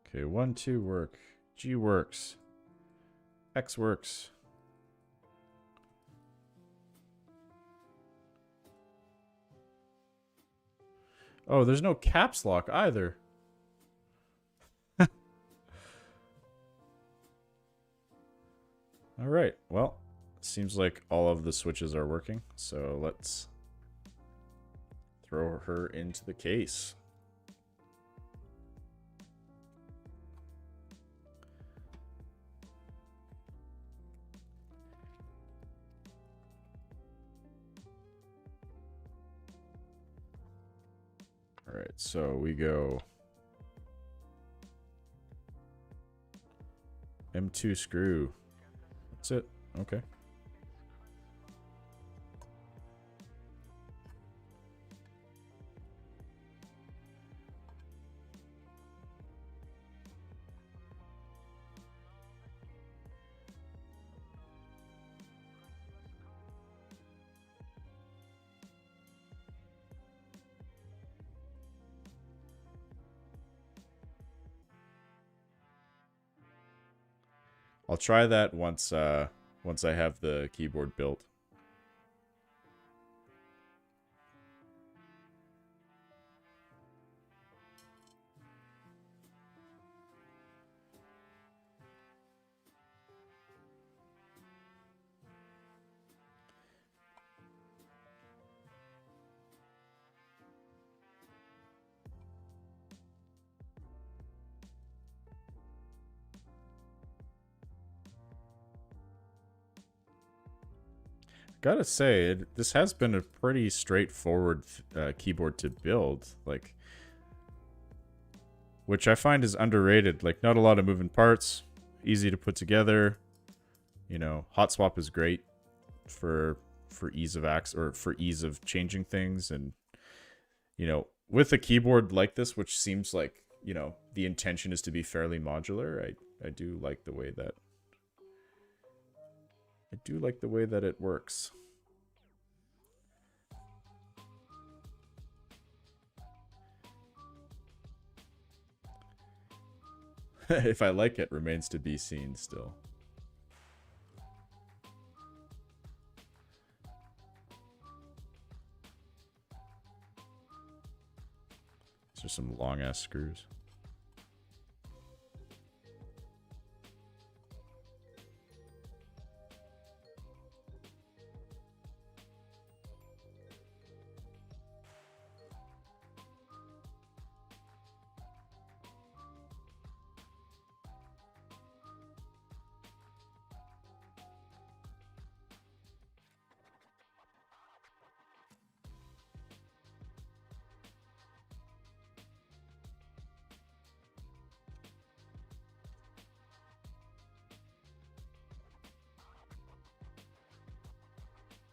Okay, 1, 2 work. G works. X works. Oh, there's no caps lock either. All right. Well, seems like all of the switches are working. So let's throw her into the case. All right. So we go M2 screw. That's it. Okay. I'll try that once I have the keyboard built. Gotta say, this has been a pretty straightforward keyboard to build, like, which I find is underrated. Like, not a lot of moving parts, easy to put together. You know, hot swap is great for ease of access or for ease of changing things, and you know, with a keyboard like this, which seems like, you know, the intention is to be fairly modular, I do like the way that it works. If I like it remains to be seen still. These are some long ass screws.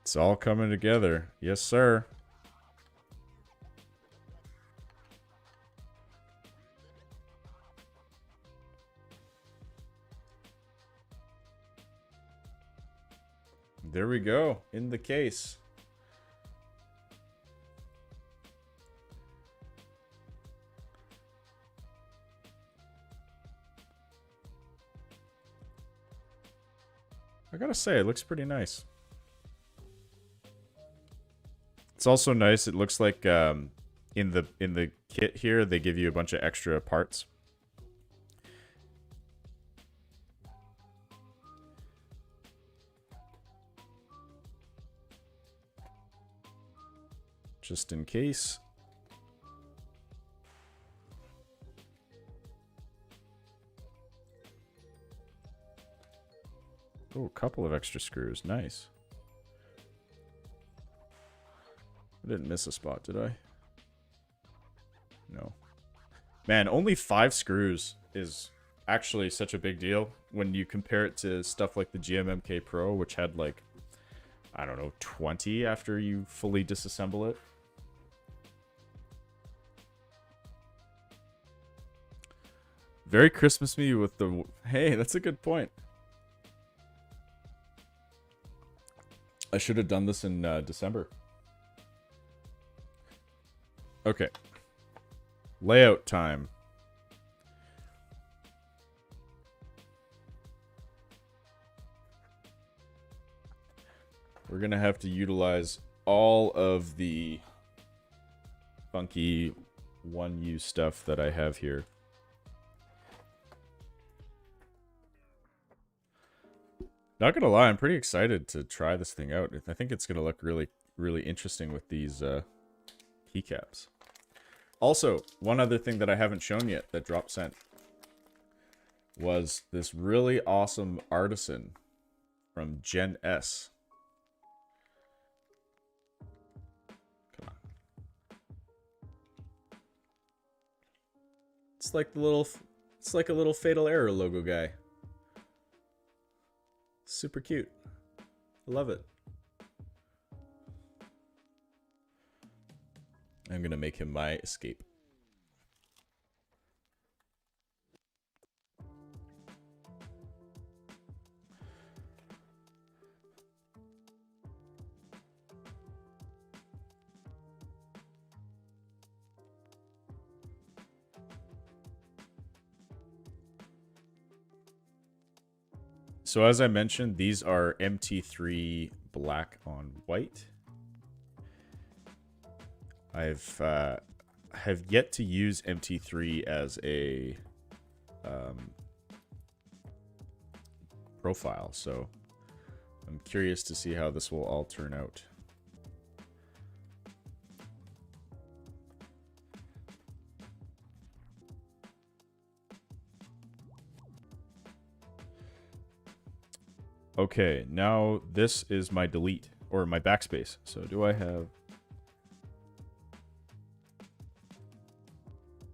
It's all coming together. Yes, sir. There we go. In the case. I gotta say, it looks pretty nice. It's also nice. It looks like in the kit here, they give you a bunch of extra parts. Just in case. Oh, a couple of extra screws. Nice. I didn't miss a spot, did I? No. Man, only 5 screws is actually such a big deal when you compare it to stuff like the GMMK Pro, which had like, I don't know, 20 after you fully disassemble it. Very Christmas-y with the... Hey, that's a good point. I should have done this in December. Okay. Layout time. We're going to have to utilize all of the funky one-use stuff that I have here. Not gonna lie, I'm pretty excited to try this thing out. I think it's gonna look really, really interesting with these keycaps. Also, one other thing that I haven't shown yet that Drop sent was this really awesome artisan from Gen S. Come on. It's like a little Fatal Error logo guy. Super cute. I love it. I'm gonna make him my escape. So as I mentioned, these are MT3 black on white. Have yet to use MT3 as a profile, so I'm curious to see how this will all turn out. Okay, now this is my delete, or my backspace. So do I have...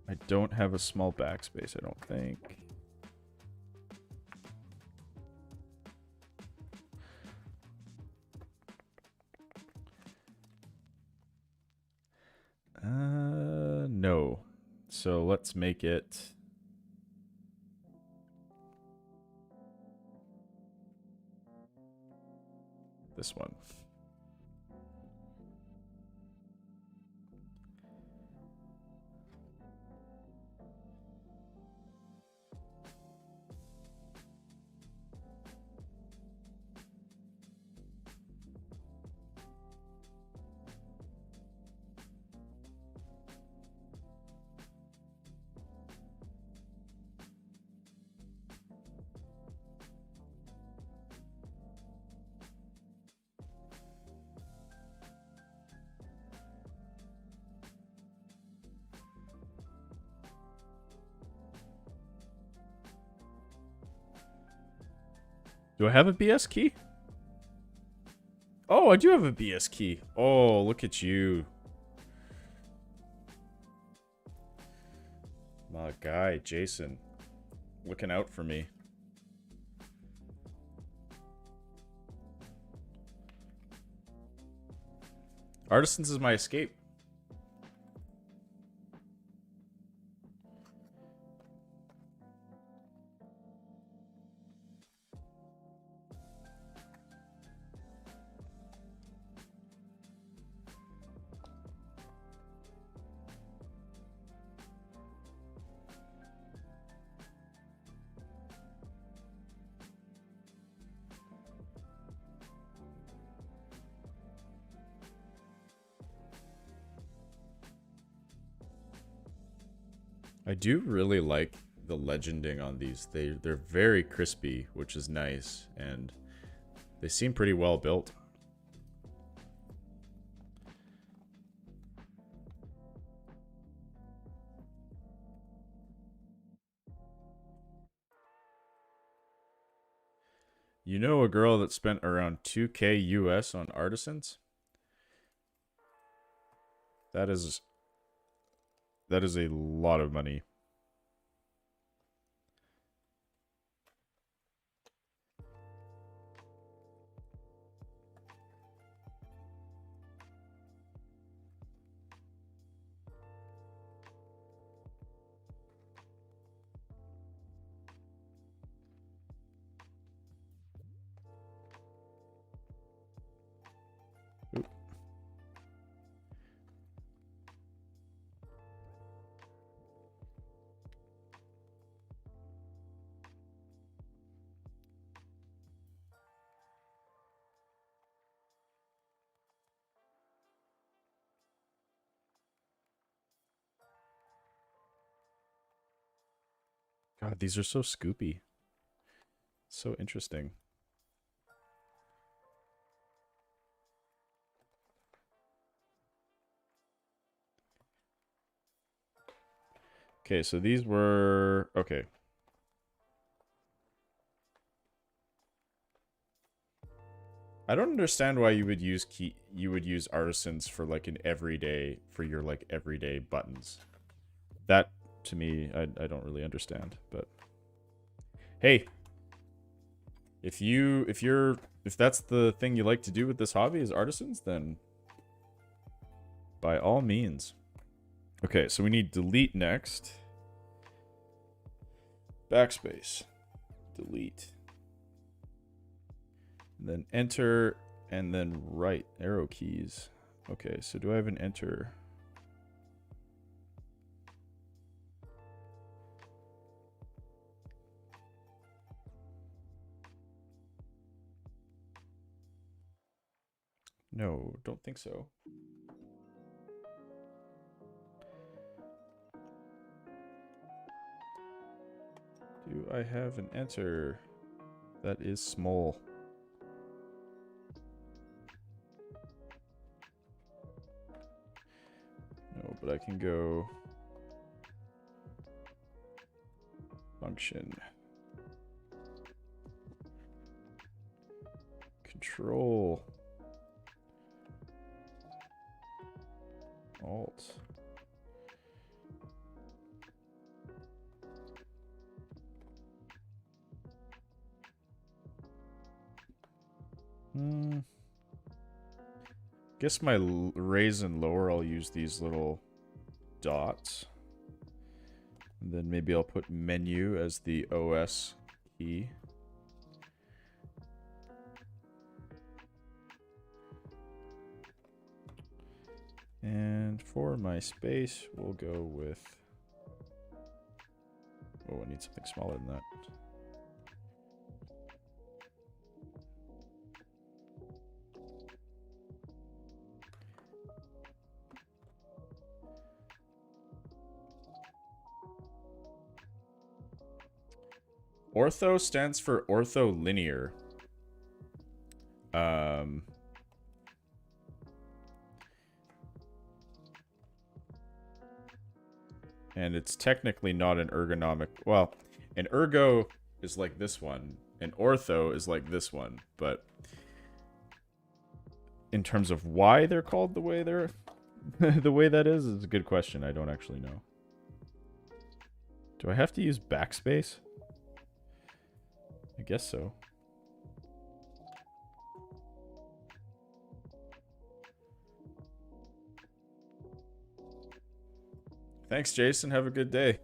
I don't have a small backspace, I don't think. No. So let's make it this one. Do I have a BS key? Oh, I do have a BS key. Oh, look at you. My guy, Jason. Looking out for me. Artisans is my escape. I do really like the legending on these. They're very crispy, which is nice, and they seem pretty well built. You know a girl that spent around 2K US on artisans? That is a lot of money. Oop. God, these are so scoopy. So interesting. Okay, so these were... Okay. I don't understand why you would use artisans for like an everyday, for your like everyday buttons. That, to me, I don't really understand, but... Hey! If that's the thing you like to do with this hobby is artisans, then... by all means. Okay, so we need delete next. Backspace. Delete. And then enter, and then right arrow keys. Okay, so do I have an enter? No, don't think so. Do I have an enter? That is small. No, but I can go function. Control. Alt. Guess my raise and lower, I'll use these little dot. And then maybe I'll put menu as the OS key. And for my space, we'll go with... Oh, I need something smaller than that. Ortho stands for ortholinear. And it's technically not an ergonomic... Well, an ergo is like this one. An ortho is like this one. But in terms of why they're called the way they're... the way that is a good question. I don't actually know. Do I have to use backspace? I guess so. Thanks, Jason. Have a good day.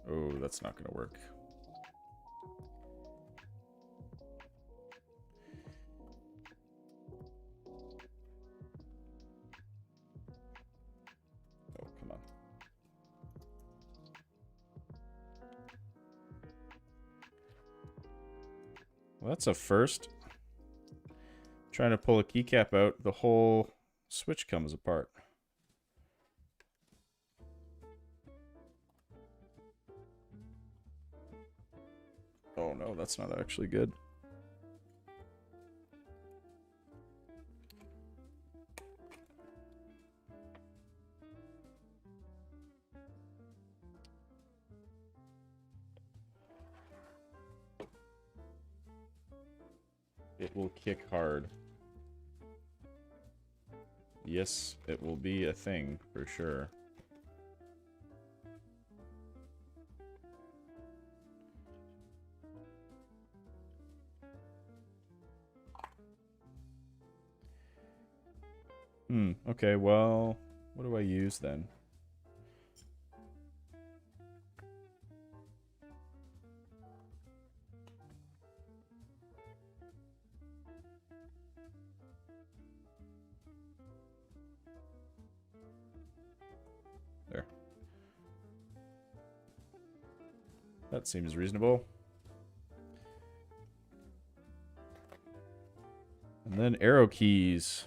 Oh, that's not going to work. Oh, come on. Well, that's a first. Trying to pull a keycap out, the whole switch comes apart. Oh no, that's not actually good. It will kick hard. Yes, it will be a thing for sure. Okay, well, what do I use then? There. That seems reasonable. And then arrow keys.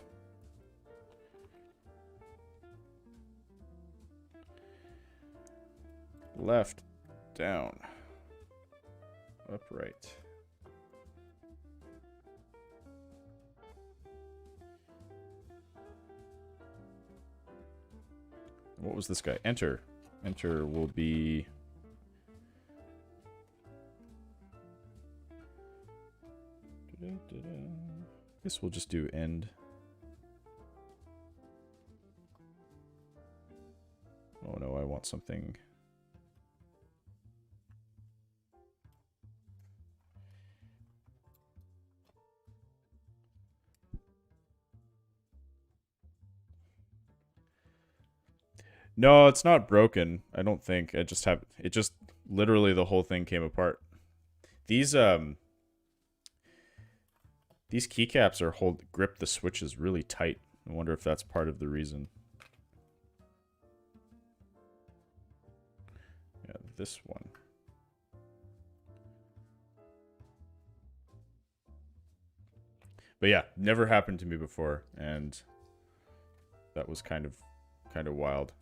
Left, down, upright. What was this guy? Enter. Enter will be... Guess we'll just do end. Oh no, I want something... No, it's not broken. I don't think. I just have it. Just literally the whole thing came apart. These keycaps are grip the switches really tight. I wonder if that's part of the reason. Yeah, this one. But yeah, never happened to me before, and that was kind of wild.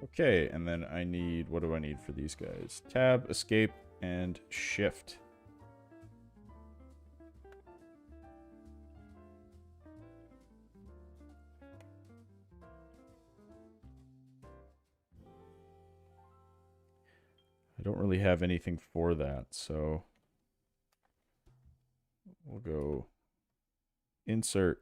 Okay, and then I need, what do I need for these guys? Tab, escape, and shift. I don't really have anything for that, so We'll go insert.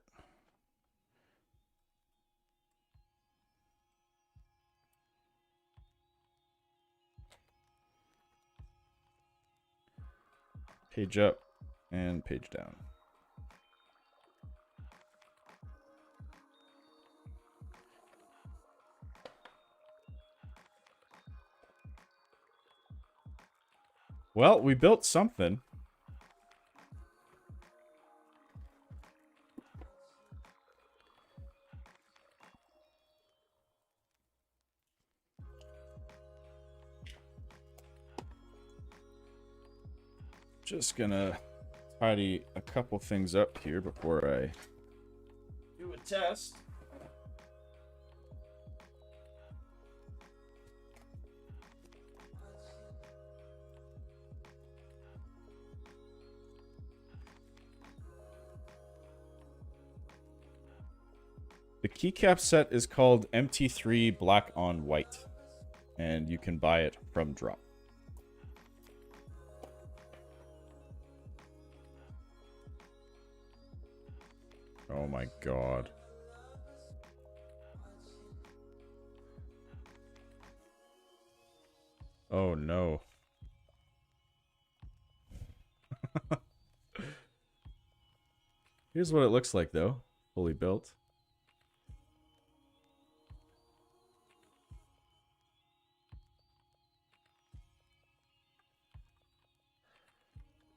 Page up and page down. Well, we built something. Just gonna tidy a couple things up here before I do a test. The keycap set is called MT3 Black on White, and you can buy it from Drop. Oh my god. Oh no. Here's what it looks like though, fully built.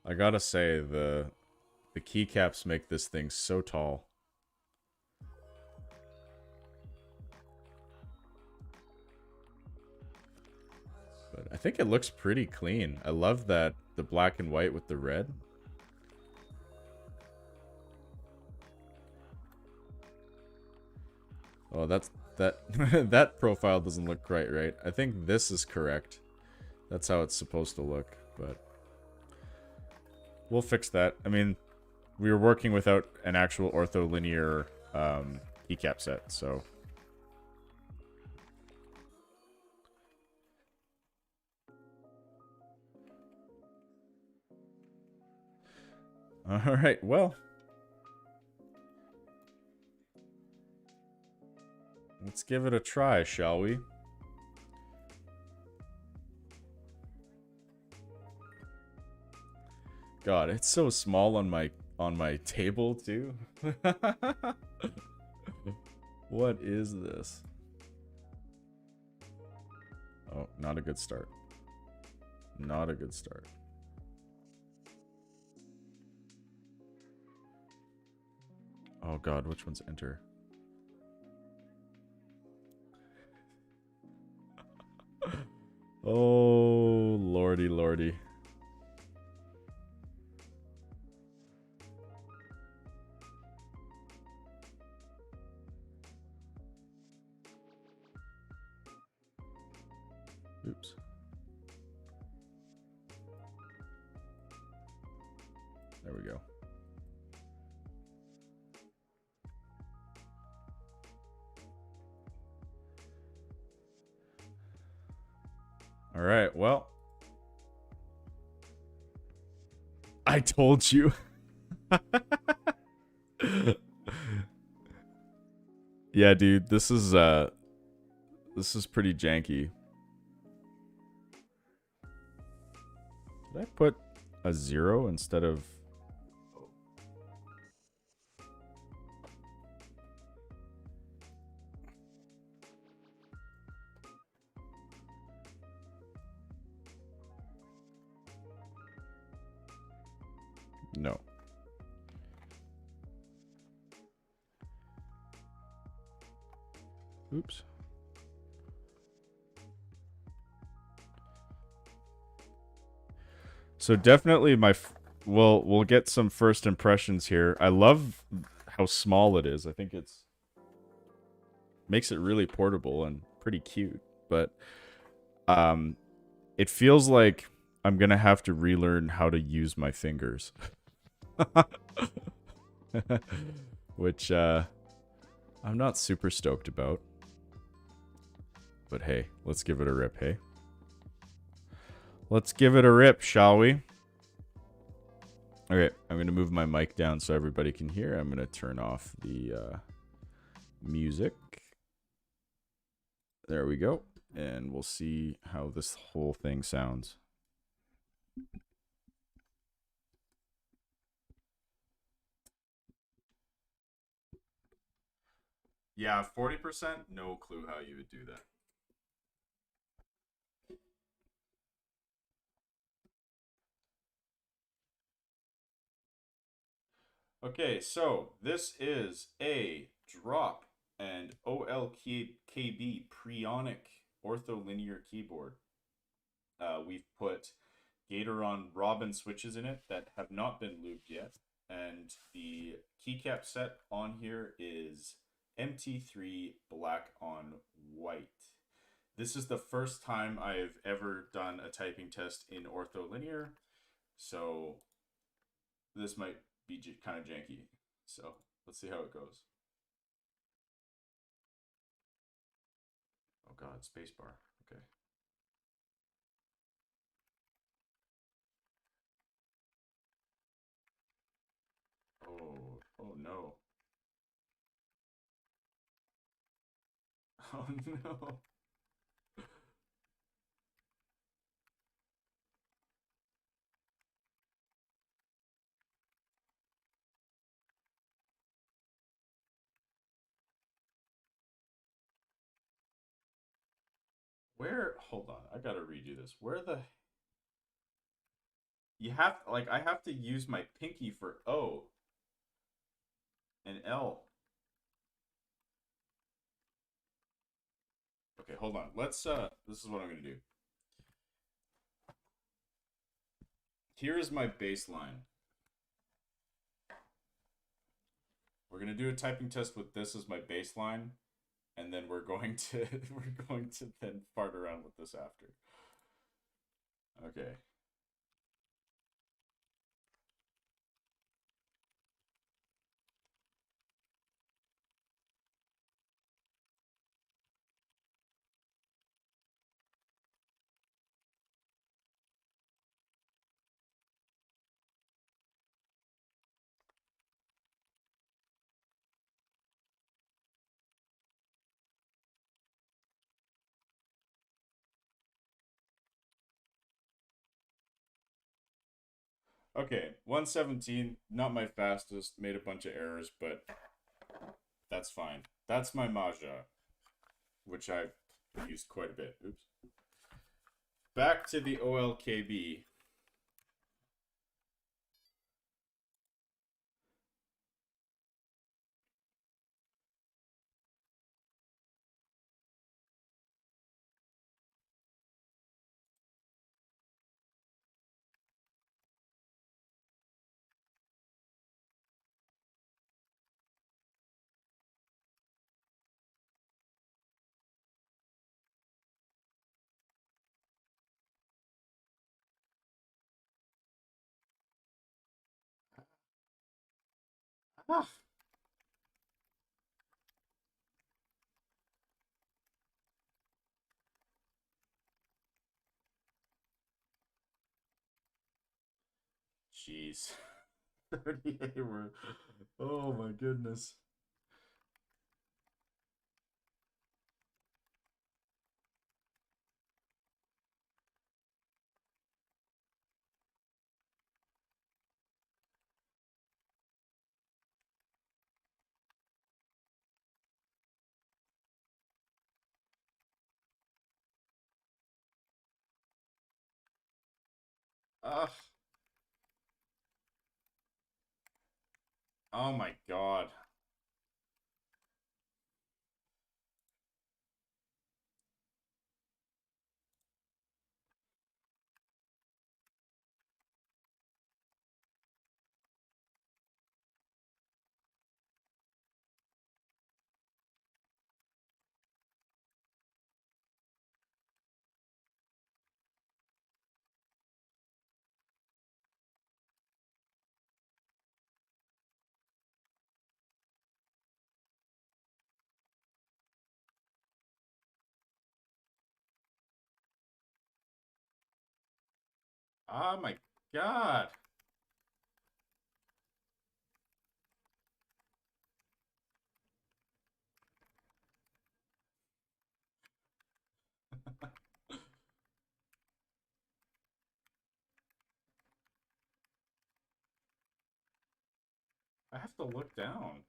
I gotta say, the keycaps make this thing so tall. But I think it looks pretty clean. I love that, the black and white with the red. Oh, that that profile doesn't look quite right. I think this is correct. That's how it's supposed to look, but we'll fix that. I mean, we were working without an actual ortholinear keycap set, so. All right, well. Let's give it a try, shall we? God, it's so small on my table too. What is this? Oh, not a good start. Not a good start. Oh god, which one's enter? Oh, lordy, lordy. Oops. There we go. All right, well. I told you. Yeah, dude, this is pretty janky. Did I put a 0 instead of... No. Oops. So definitely we'll get some first impressions here. I love how small it is. I think it's makes it really portable and pretty cute, but it feels like I'm going to have to relearn how to use my fingers. Which I'm not super stoked about. But hey, let's give it a rip, hey? Let's give it a rip, shall we? Okay, I'm going to move my mic down so everybody can hear. I'm going to turn off the music. There we go. And we'll see how this whole thing sounds. Yeah, 40%, no clue how you would do that. Okay, so this is a drop and OLKB Preonic ortholinear keyboard. We've put Gatoron Robin switches in it that have not been lubed yet, and the keycap set on here is MT3 black on white. This is the first time I've ever done a typing test in ortholinear, so this might be kind of janky. So let's see how it goes. Oh god, spacebar. Okay. Oh no. Oh no. Where? Hold on. I gotta redo this. Where the? You have like I have to use my pinky for O and L. Okay, hold on. Let's this is what I'm gonna do. Here is my baseline. We're gonna do a typing test with this as my baseline, and then we're going to we're going to then fart around with this after. Okay. Okay, 117, not my fastest, made a bunch of errors, but that's fine. That's my Maja, which I've used quite a bit. Oops. Back to the OLKB. Ah. Jeez. 38 were. Oh my goodness. Ugh. Oh my god. Oh my god. I have to look down.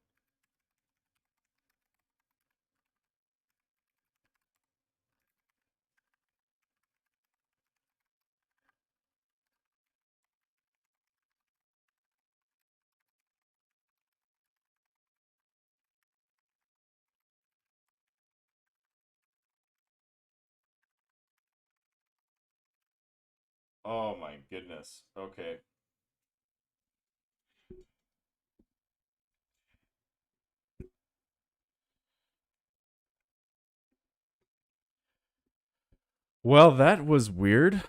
Oh my goodness. Okay. Well, that was weird.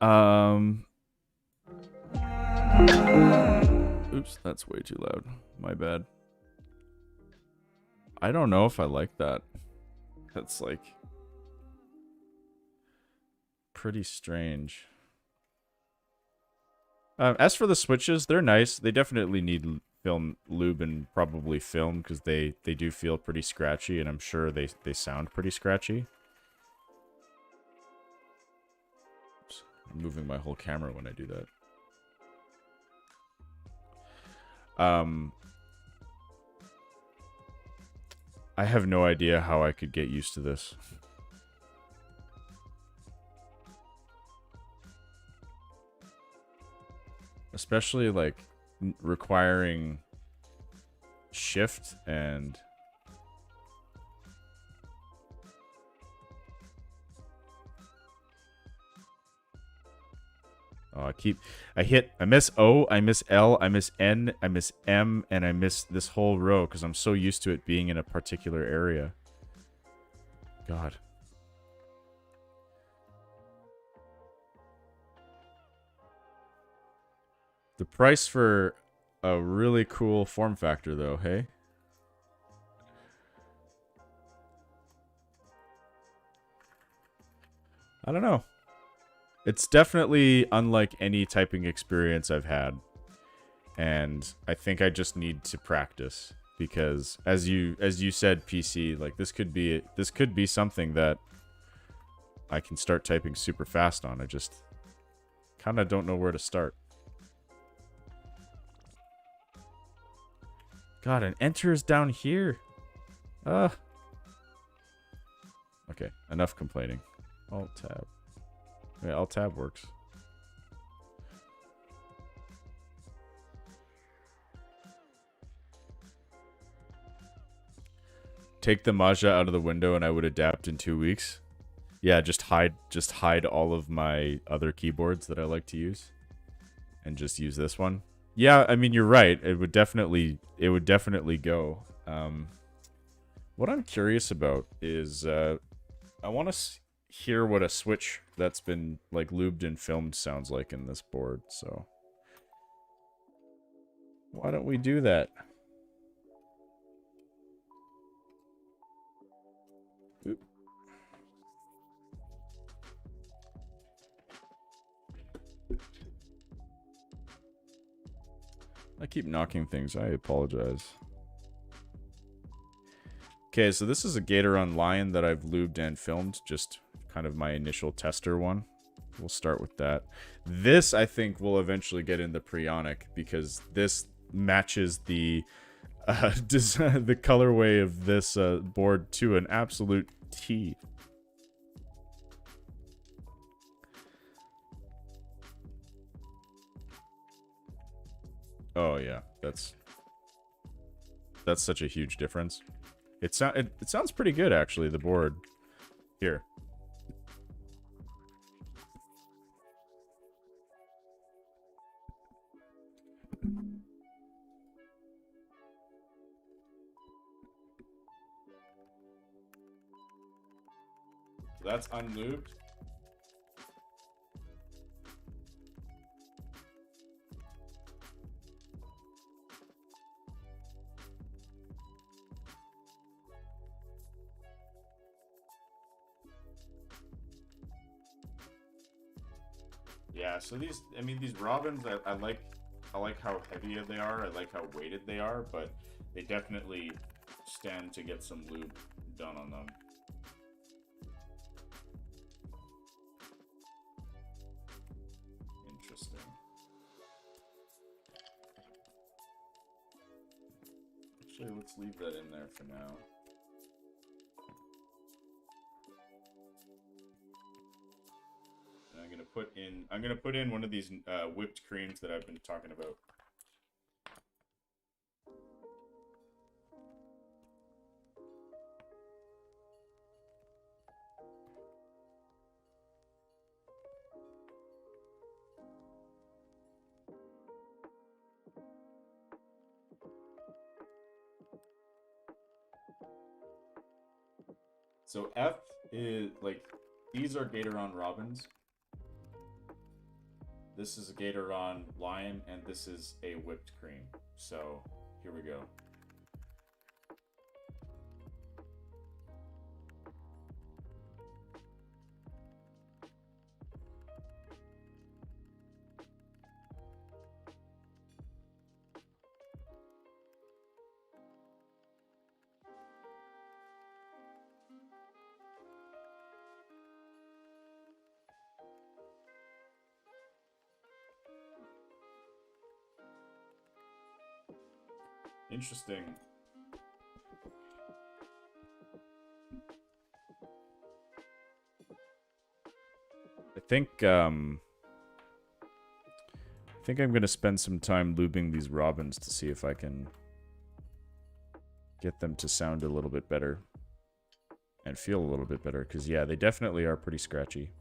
Um Oops, that's way too loud. My bad. I don't know if I like that. That's like pretty strange. As for the switches, they're nice. They definitely need film lube and probably film because they do feel pretty scratchy, and I'm sure they sound pretty scratchy. Oops, I'm moving my whole camera when I do that. I have no idea how I could get used to this. Especially like requiring shift and oh, I miss O, I miss L, I miss N, I miss M, and I miss this whole row because I'm so used to it being in a particular area. God. The price for a really cool form factor, though, hey? I don't know. It's definitely unlike any typing experience I've had. And I think I just need to practice because as you said, PC, like this could be something that I can start typing super fast on. I just kind of don't know where to start. God, and enter is down here. Okay, enough complaining. Alt tab. Yeah, Alt tab works. Take the Maja out of the window and I would adapt in 2 weeks. Yeah, just hide all of my other keyboards that I like to use and just use this one. Yeah, I mean you're right. It would definitely go. What I'm curious about is I want to hear what a switch that's been like lubed and filmed sounds like in this board. So why don't we do that? Oop. I keep knocking things. I apologize. Okay, so this is a Gator-on Lion that I've lubed and filmed. Just kind of my initial tester one. We'll start with that. This, I think, will eventually get in the Prionic because this matches the the colorway of this board to an absolute T. Oh yeah, that's such a huge difference. It sounds pretty good actually. The board here. That's unlubed. Yeah, so these, I mean, these Robins, I like how heavy they are. I like how weighted they are, but they definitely stand to get some lube done on them. Interesting. Actually, let's leave that in there for now. And I'm gonna put in one of these whipped creams that I've been talking about. So F is like, these are Gatoron Robins. This is a Gatoron Lion, and this is a whipped cream. So here we go. Interesting. I think I'm gonna spend some time lubing these robins to see if I can get them to sound a little bit better and feel a little bit better, because yeah, they definitely are pretty scratchy.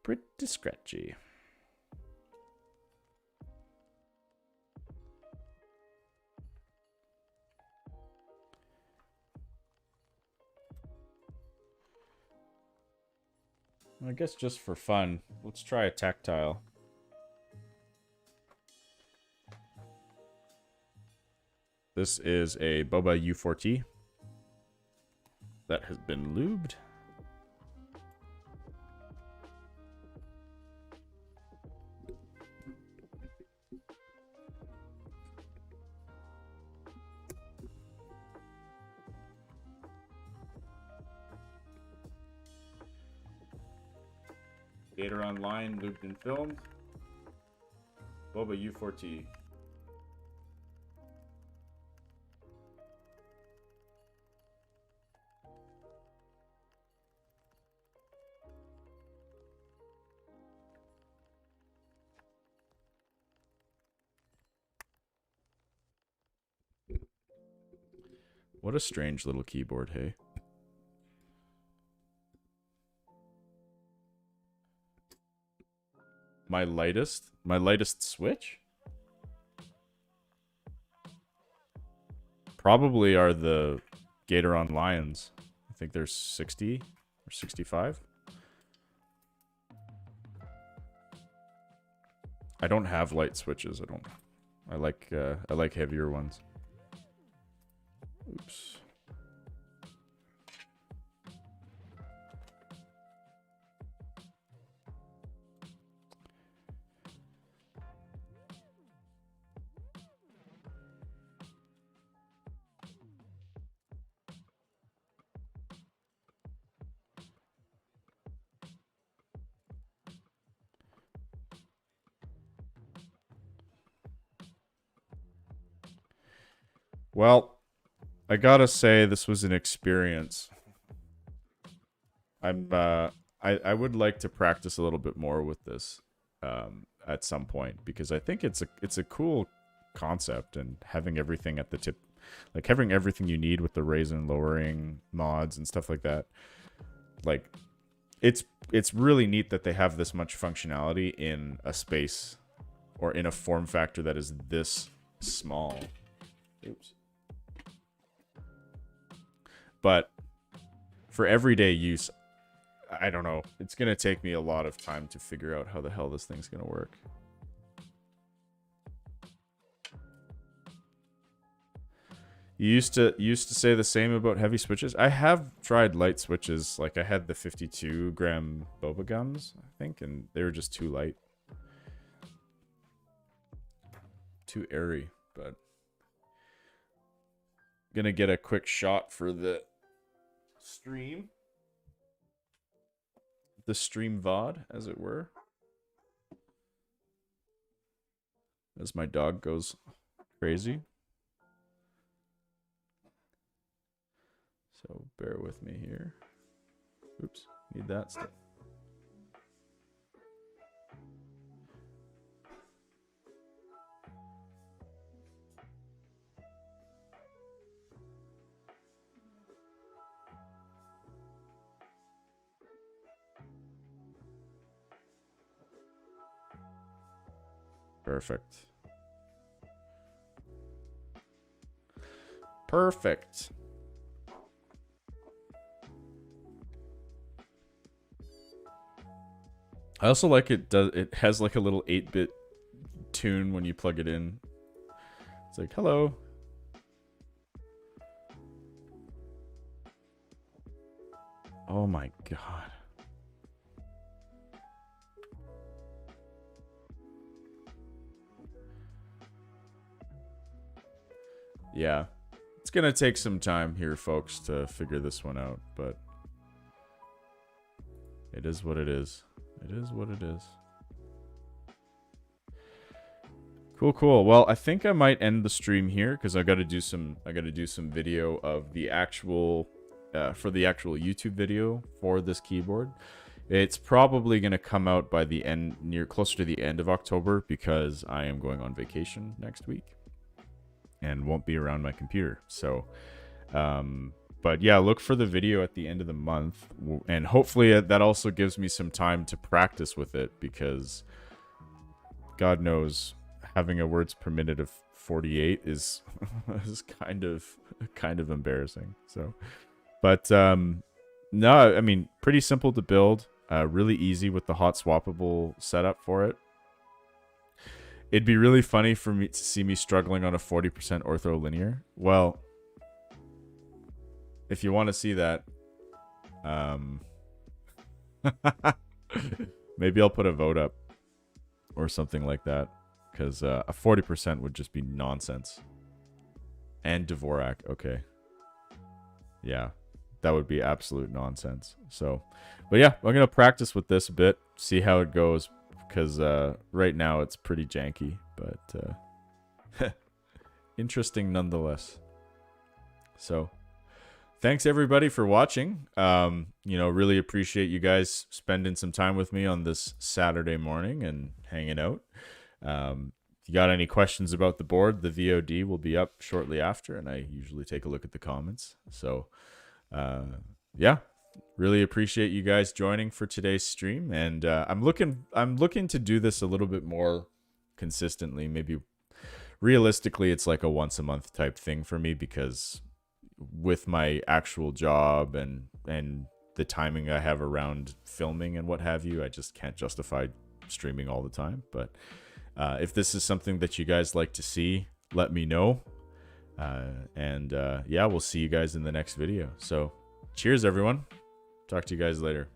Pretty scratchy. I guess just for fun, let's try a tactile. This is a Boba U4T that has been lubed. Gatoron Line, lubed and filmed. Boba U4T. What a strange little keyboard, hey? My lightest switch? Probably are the Gatoron Lions. I think there's 60 or 65. I don't have light switches. I like heavier ones. Oops. Well, I gotta say this was an experience. I would like to practice a little bit more with this at some point, because I think it's a cool concept, and having everything at the tip, like having everything you need with the raise and lowering mods and stuff like that. Like it's really neat that they have this much functionality in a space or in a form factor that is this small. Oops. But for everyday use, I don't know. It's going to take me a lot of time to figure out how the hell this thing's going to work. You used to say the same about heavy switches. I have tried light switches. Like I had the 52 gram boba gums, I think, and they were just too light. Too airy, but gonna get a quick shot for the stream. the stream VOD, as it were. As my dog goes crazy. So bear with me here. Oops, need that stuff. Perfect. Perfect. I also like it has like a little 8-bit tune when you plug it in. It's like, hello. Oh my god. Yeah. It's gonna take some time here, folks, to figure this one out, but it is what it is. It is what it is. Cool. Well, I think I might end the stream here because I got to do some video of the actual for the actual YouTube video for this keyboard. It's probably going to come out by the end, closer to the end of October, because I am going on vacation next week and won't be around my computer. So, but yeah, look for the video at the end of the month, and hopefully that also gives me some time to practice with it, because God knows having a words per minute of 48 is kind of embarrassing. So, but no, I mean, pretty simple to build, really easy with the hot swappable setup for it. It'd be really funny for me to see me struggling on a 40% ortholinear. Well, if you want to see that, maybe I'll put a vote up or something like that, because a 40% would just be nonsense. And Dvorak, okay. Yeah, that would be absolute nonsense. So, but yeah, I'm going to practice with this a bit, see how it goes, because right now it's pretty janky, but interesting nonetheless. So, thanks everybody for watching. You know, really appreciate you guys spending some time with me on this Saturday morning and hanging out. If you got any questions about the board, the VOD will be up shortly after, and I usually take a look at the comments. So, yeah, really appreciate you guys joining for today's stream, and I'm looking to do this a little bit more consistently. Maybe realistically, it's like a once a month type thing for me, because with my actual job and the timing I have around filming and what have you, I just can't justify streaming all the time. But if this is something that you guys like to see, let me know. Yeah, we'll see you guys in the next video. So cheers, everyone. Talk to you guys later.